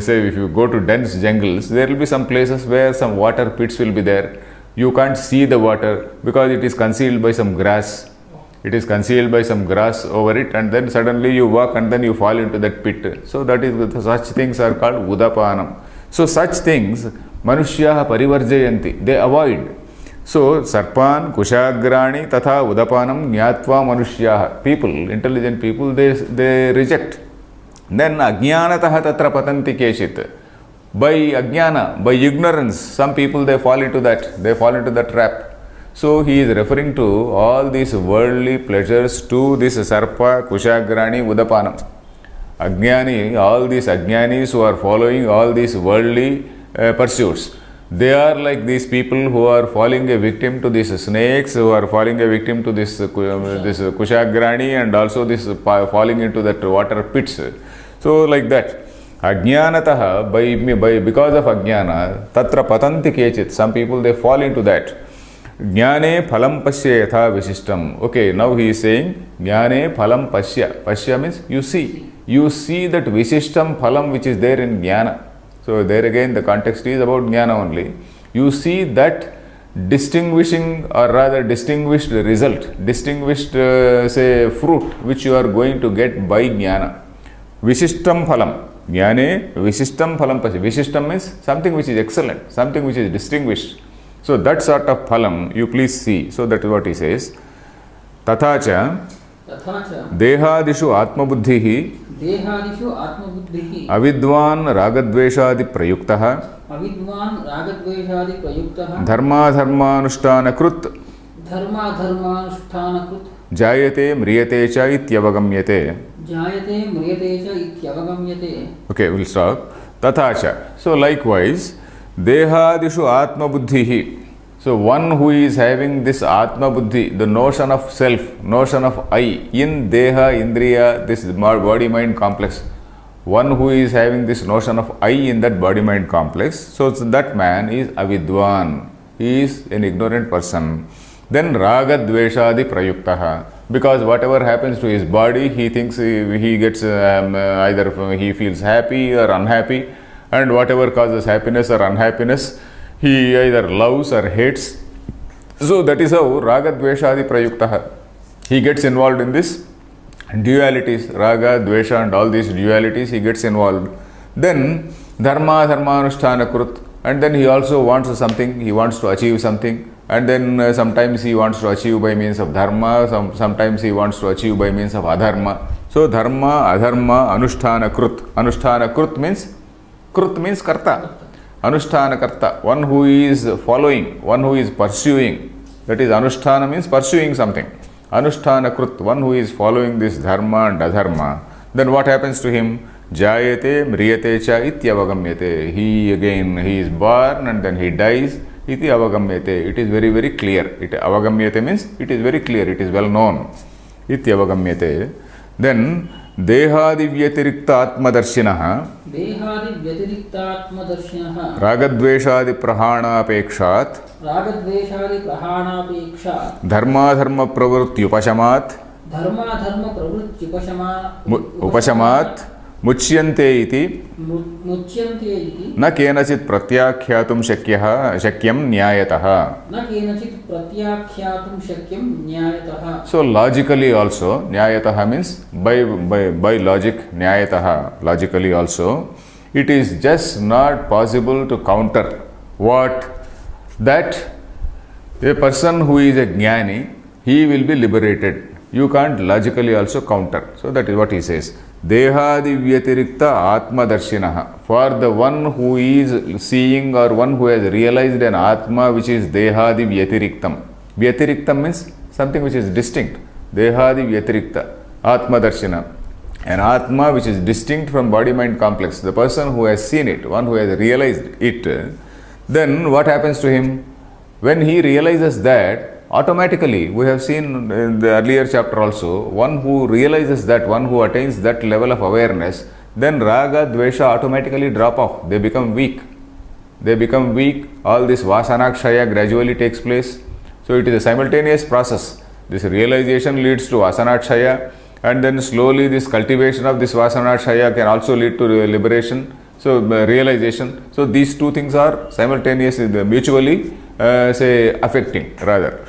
say if you go to dense jungles, there will be some places where some water pits will be there. You can't see the water because it is concealed by some grass. It is concealed by some grass over it, and then suddenly you walk and then you fall into that pit. So that is, such things are called udapanam. So such things manushyaha parivarjayanti, they avoid. So sarpan, kushagrani, tatha udapanam jnatva manushyaha. People, intelligent people, they reject. Then ajnanataha tatra patanti keshit. By ajnana, by ignorance, some people they fall into that trap. So he is referring to all these worldly pleasures to this sarpa, kushagrani, udapanam. Ajnani, all these ajnanis who are following all these worldly pursuits, they are like these people who are falling a victim to these snakes, who are falling a victim to this kushagrani, and also this falling into that water pits. So like that. Ajnanataha, because of ajnana, tatra patanti kechit, some people they fall into that. Jnane phalam pasya yatha visishtam. Okay, now he is saying jnane phalam pasya. Pasya means you see. You see that visishtam phalam which is there in jnana. So there again the context is about jnana only. You see that distinguishing, or rather distinguished result, distinguished say fruit which you are going to get by jnana. Visishtam phalam. Jnane visishtam phalam pasya. Visishtam means something which is excellent, something which is distinguished. So that sort of phalam you please see. So that is what he says. Tathacha dehadishu atmabuddhihi avidvan ragadveshadi prayuktaha dharma krut jayate mriyate cha ityavagamyate. Okay, we'll stop. Tathacha. So likewise, dehadishu atma buddhihi. So one who is having this atma buddhi, the notion of self, notion of I, in deha, indriya, this body mind complex. One who is having this notion of I in that body mind complex, so that man is avidwan. He is an ignorant person. Then raga dveshadi prayuktaha. Because whatever happens to his body, he thinks he gets either he feels happy or unhappy, and whatever causes happiness or unhappiness, he either loves or hates. So that is how raga dveshadi prayuktaha. He gets involved in this dualities, raga, dvesha, and all these dualities he gets involved. Then dharmanusthana krut, and then he also wants something, he wants to achieve something. And then sometimes he wants to achieve by means of dharma, sometimes he wants to achieve by means of adharma. So dharma, adharma, anusthana krut. Anusthana krut means karta. Anusthana karta, one who is following, one who is pursuing. That is anusthana means pursuing something. Anusthana krut, one who is following this dharma and adharma. Then what happens to him? Jayate mriyate cha ityavagamyate. He is born and then he dies. Iti avagamyate. It is very, very clear. Avagamyate means it is very clear, it is well known. Iti avagamyate. Then dehadi vyatirikta atmadarshinaha ragadveshadi prahana apekshat dharma dharma pravrutyupashamat upashamat muchyante iti na kenachit pratyakhyātum shakyam nyayataha. So logically also, nyayataha means by logic, nyayataha, logically also, it is just not possible to counter what? That a person who is a jnani, he will be liberated. You can't logically also counter. So that is what he says. Dehadi vyatirikta atma darshinaha. For the one who is seeing or one who has realized an atma which is dehadi vyatiriktam. Vyatiriktam means something which is distinct. Dehadi vyatirikta atma darshina. An atma which is distinct from body mind complex. The person who has seen it, one who has realized it, then what happens to him? When he realizes that, automatically, we have seen in the earlier chapter also, one who realizes that, one who attains that level of awareness, then raga, dvesha automatically drop off. They become weak. All this vasanakshaya gradually takes place. So it is a simultaneous process. This realization leads to vasanakshaya, and then slowly this cultivation of this vasanakshaya can also lead to liberation. So realization. So these two things are simultaneously, mutually affecting rather.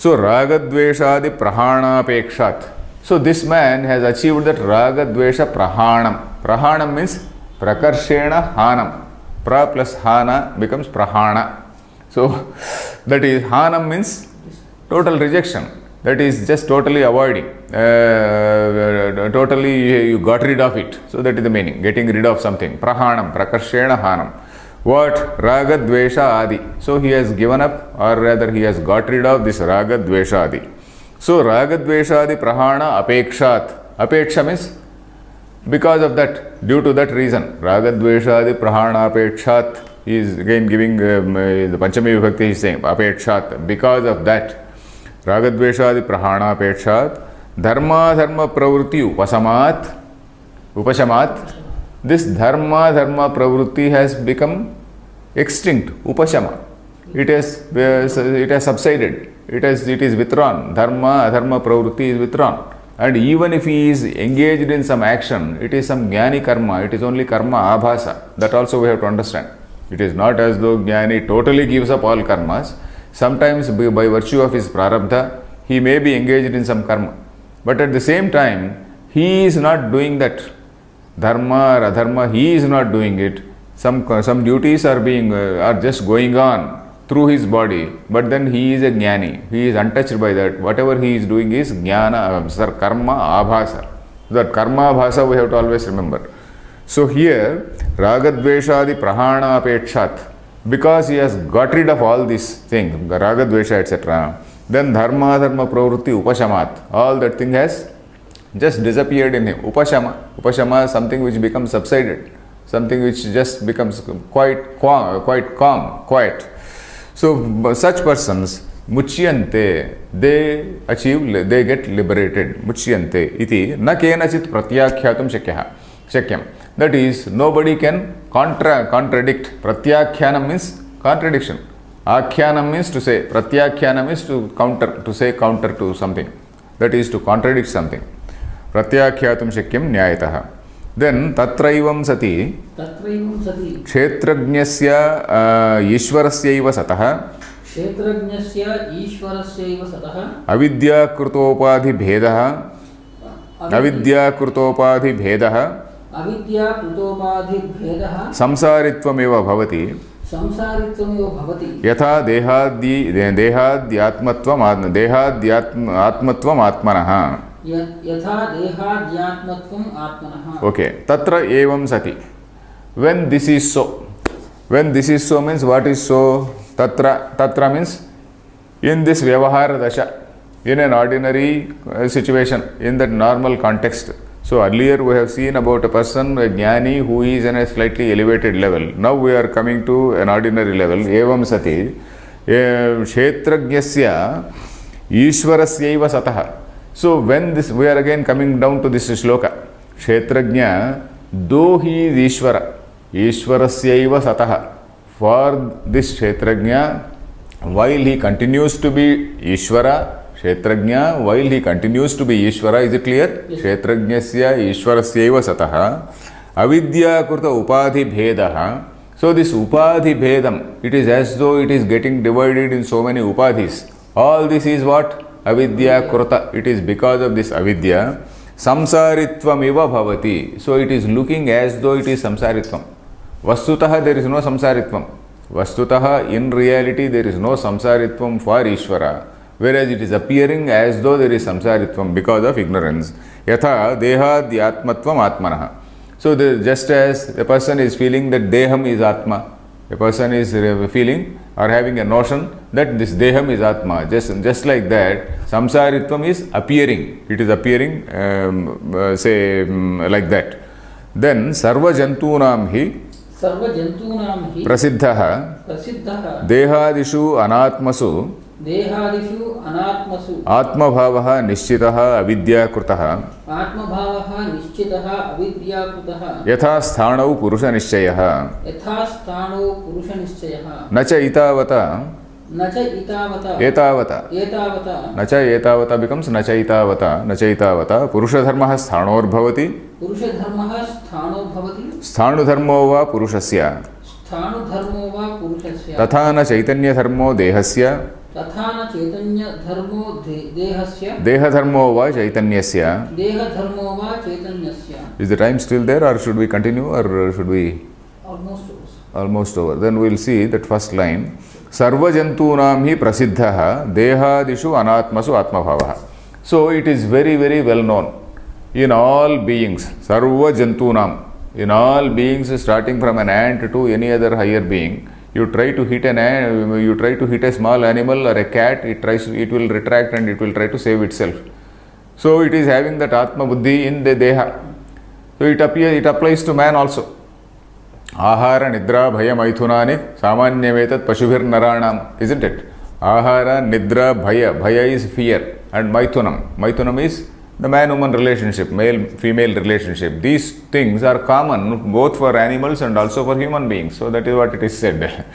So ragadveshadi prahanapekshat. So this man has achieved that ragadvesha prahanam. Prahanam means prakarshena hanam. Pra plus hana becomes prahana. So that is hanam means total rejection. That is just totally avoiding. Totally you got rid of it. So that is the meaning. Getting rid of something. Prahanam, prakarshena hanam. What? Raga, dvesha, adi. So he has given up, or rather he has got rid of this raga, dvesha, adi. So raga, dvesha, adi prahana apekshat. Apeksha means because of that, due to that reason. Raga, dvesha, adi prahana apekshat. He is again giving the Panchami Vibhakti, he is saying apekshat. Because of that, raga, dvesha, adi prahana apekshat. Dharma, dharma pravruti upashamat. This dharma pravrutti has become extinct, upashama. It has subsided. It is withdrawn. Dharma pravrutti is withdrawn. And even if he is engaged in some action, it is some jnani karma. It is only karma abhasa. That also we have to understand. It is not as though jnani totally gives up all karmas. Sometimes by virtue of his prarabdha, he may be engaged in some karma. But at the same time, he is not doing that. Dharma or adharma, he is not doing it. Some duties are just going on through his body, but then he is a jnani. He is untouched by that. Whatever he is doing is jnana, karma abhasa. That karma abhasa we have to always remember. So here, ragadveshadi prahana apekshat, because he has got rid of all these things, ragadvesha etc., then dharma pravrutti upashamat, all that thing has just disappeared in him. Upashama is something which becomes subsided, something which just becomes quite calm, quiet. So such persons, muchyante, they get liberated. Muchyante iti na kenachit pratyakyatum shakyam. That is, nobody can contradict. Pratyakyanam means contradiction. Akhyanam means to say. Pratyakyanam is to counter, to say counter to something. That is to contradict something. Pratyakyatum shakyam nyayatah. Then tatraivam sati kshetrajnasya ishvarasyaiva satah avidyakrutopadhi bhedah samsarittvameva bhavati yatha dehadyatmatvam atmanah. Okay, tatra evam sati. When this is so means what is so? Tatra means in this vyavahara dasha, in an ordinary situation, in that normal context. So earlier we have seen about a person, a jnani, who is in a slightly elevated level. Now we are coming to an ordinary level. Evam sati kshetrajnasya ishvarasyaiva satah. So when this, we are again coming down to this shloka. Kshetrajna, though he is Ishvara, Ishvarasyaiva satah. For this Kshetrajna, while he continues to be Ishvara, Kshetrajna, while he continues to be Ishvara, is it clear? Yes. Kshetrajnasya Ishvarasyaiva satah. Avidya kurta upadhi bhedah. So this upadhi bhedam, it is as though it is getting divided in so many upadhis. All this is what? Avidya krota. It is because of this avidya. Samsaritvam eva bhavati. So it is looking as though it is samsaritvam. Vastutaha there is no samsaritvam. Vastutaha in reality there is no samsaritvam for Ishvara. Whereas it is appearing as though there is samsaritvam because of ignorance. Yatha dehadyatmatvam atmanah. So just as a person is feeling that deham is atma, a person is feeling or having a notion that this deham is atma. Just like that, samsaritvam is appearing. It is appearing, like that. Then sarva jantunam hi prasiddhaha dehadishu anatmasu atmabhavaha nishchitaha avidyakృతः yatha sthanau purusha nishchayah nacha itavata etavata becomes nacha itavata purusha dharmah sthanor bhavati sthanu dharmo va purushasya तथा न चैतन्य धर्मो देहस्य तथा न चैतन्यधर्मो देहस्य देहधर्मो वा चैतन्यस्य. देहधर्मो वा चैतन्यस्य. Is the time still there, or should we continue, or should we? Almost over. Almost over. Then we will see that first line. Sarvajantunam hi prasiddhaha dehadishu anatmasu atmabhavaha. So it is very, very well known in all beings. Sarvajantunam. In all beings, starting from an ant to any other higher being, you try to hit you try to hit a small animal or a cat, it will retract and it will try to save itself. So it is having that Atma Buddhi in the Deha. So it applies to man also. Ahara Nidra Bhaya Maithunani Samanyametat Pashubhir Naranam, isn't it? Ahara Nidra Bhaya is fear, and Maithunam is the man-woman relationship, male-female relationship. These things are common both for animals and also for human beings. So that is what it is said.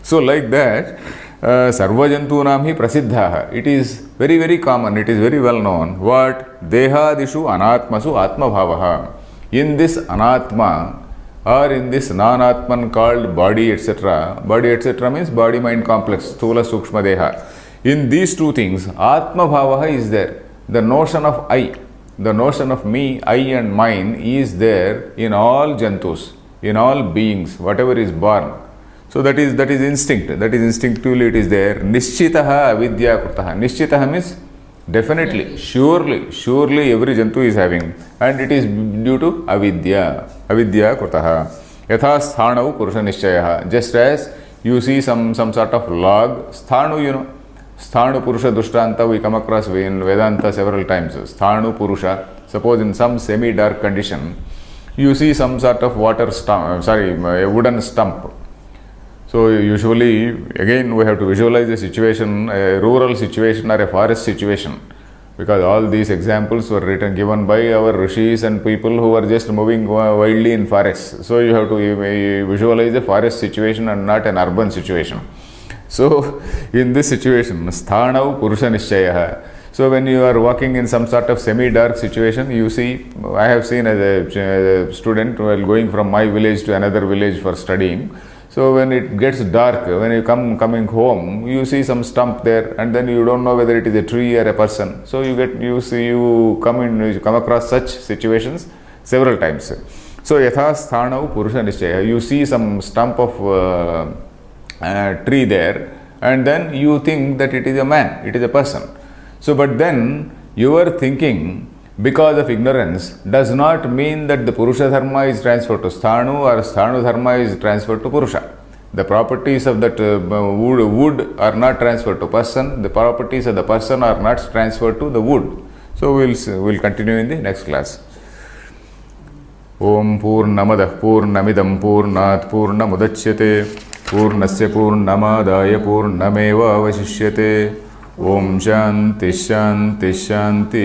So like that, Sarvajantunam hi prasiddhaha. It is very, very common. It is very well known. What? Dehadishu anatmasu atmabhavaha. In this anatma, or in this non-atman called body, etc. Body, etc. means body-mind complex, sthula, sukshma, deha. In these two things, atmabhavaha is there. The notion of I, the notion of me, I and mine is there in all jantus, in all beings, whatever is born. So that is instinct. That is instinctively it is there. Nischitaha avidya krutaha. Nischitaha means definitely, surely every jantu is having, and it is due to avidya krutaha. Yatha sthanav purusha nishchayaha. Just as you see some sort of log, sthanu, you know. Sthanu Purusha Dushtanta we come across in Vedanta several times. Sthanu Purusha, suppose in some semi-dark condition, you see some sort of a wooden stump. So usually, again we have to visualize a situation, a rural situation or a forest situation, because all these examples were given by our rishis and people who were just moving wildly in forests. So you have to visualize a forest situation and not an urban situation. So, in this situation, sthanav purusha nishchayaha. So, when you are walking in some sort of semi-dark situation, you see, I have seen as a student while going from my village to another village for studying. So, when it gets dark, when you coming home, you see some stump there, and then you don't know whether it is a tree or a person. So, you come across such situations several times. So, yatha sthanav purusha nishchayaha. You see some stump of tree there, and then you think that it is a man, it is a person. So, but then your thinking, because of ignorance, does not mean that the Purusha Dharma is transferred to Sthanu or Sthanu Dharma is transferred to Purusha. The properties of that wood are not transferred to person, the properties of the person are not transferred to the wood. So, we'll continue in the next class. Om Purnamadah Purnamidam Purnat Purnamudachyate पूर्णस्य पूर्णमादाय पूर्णमेवावशिष्यते. ओम शांति शांति शांति।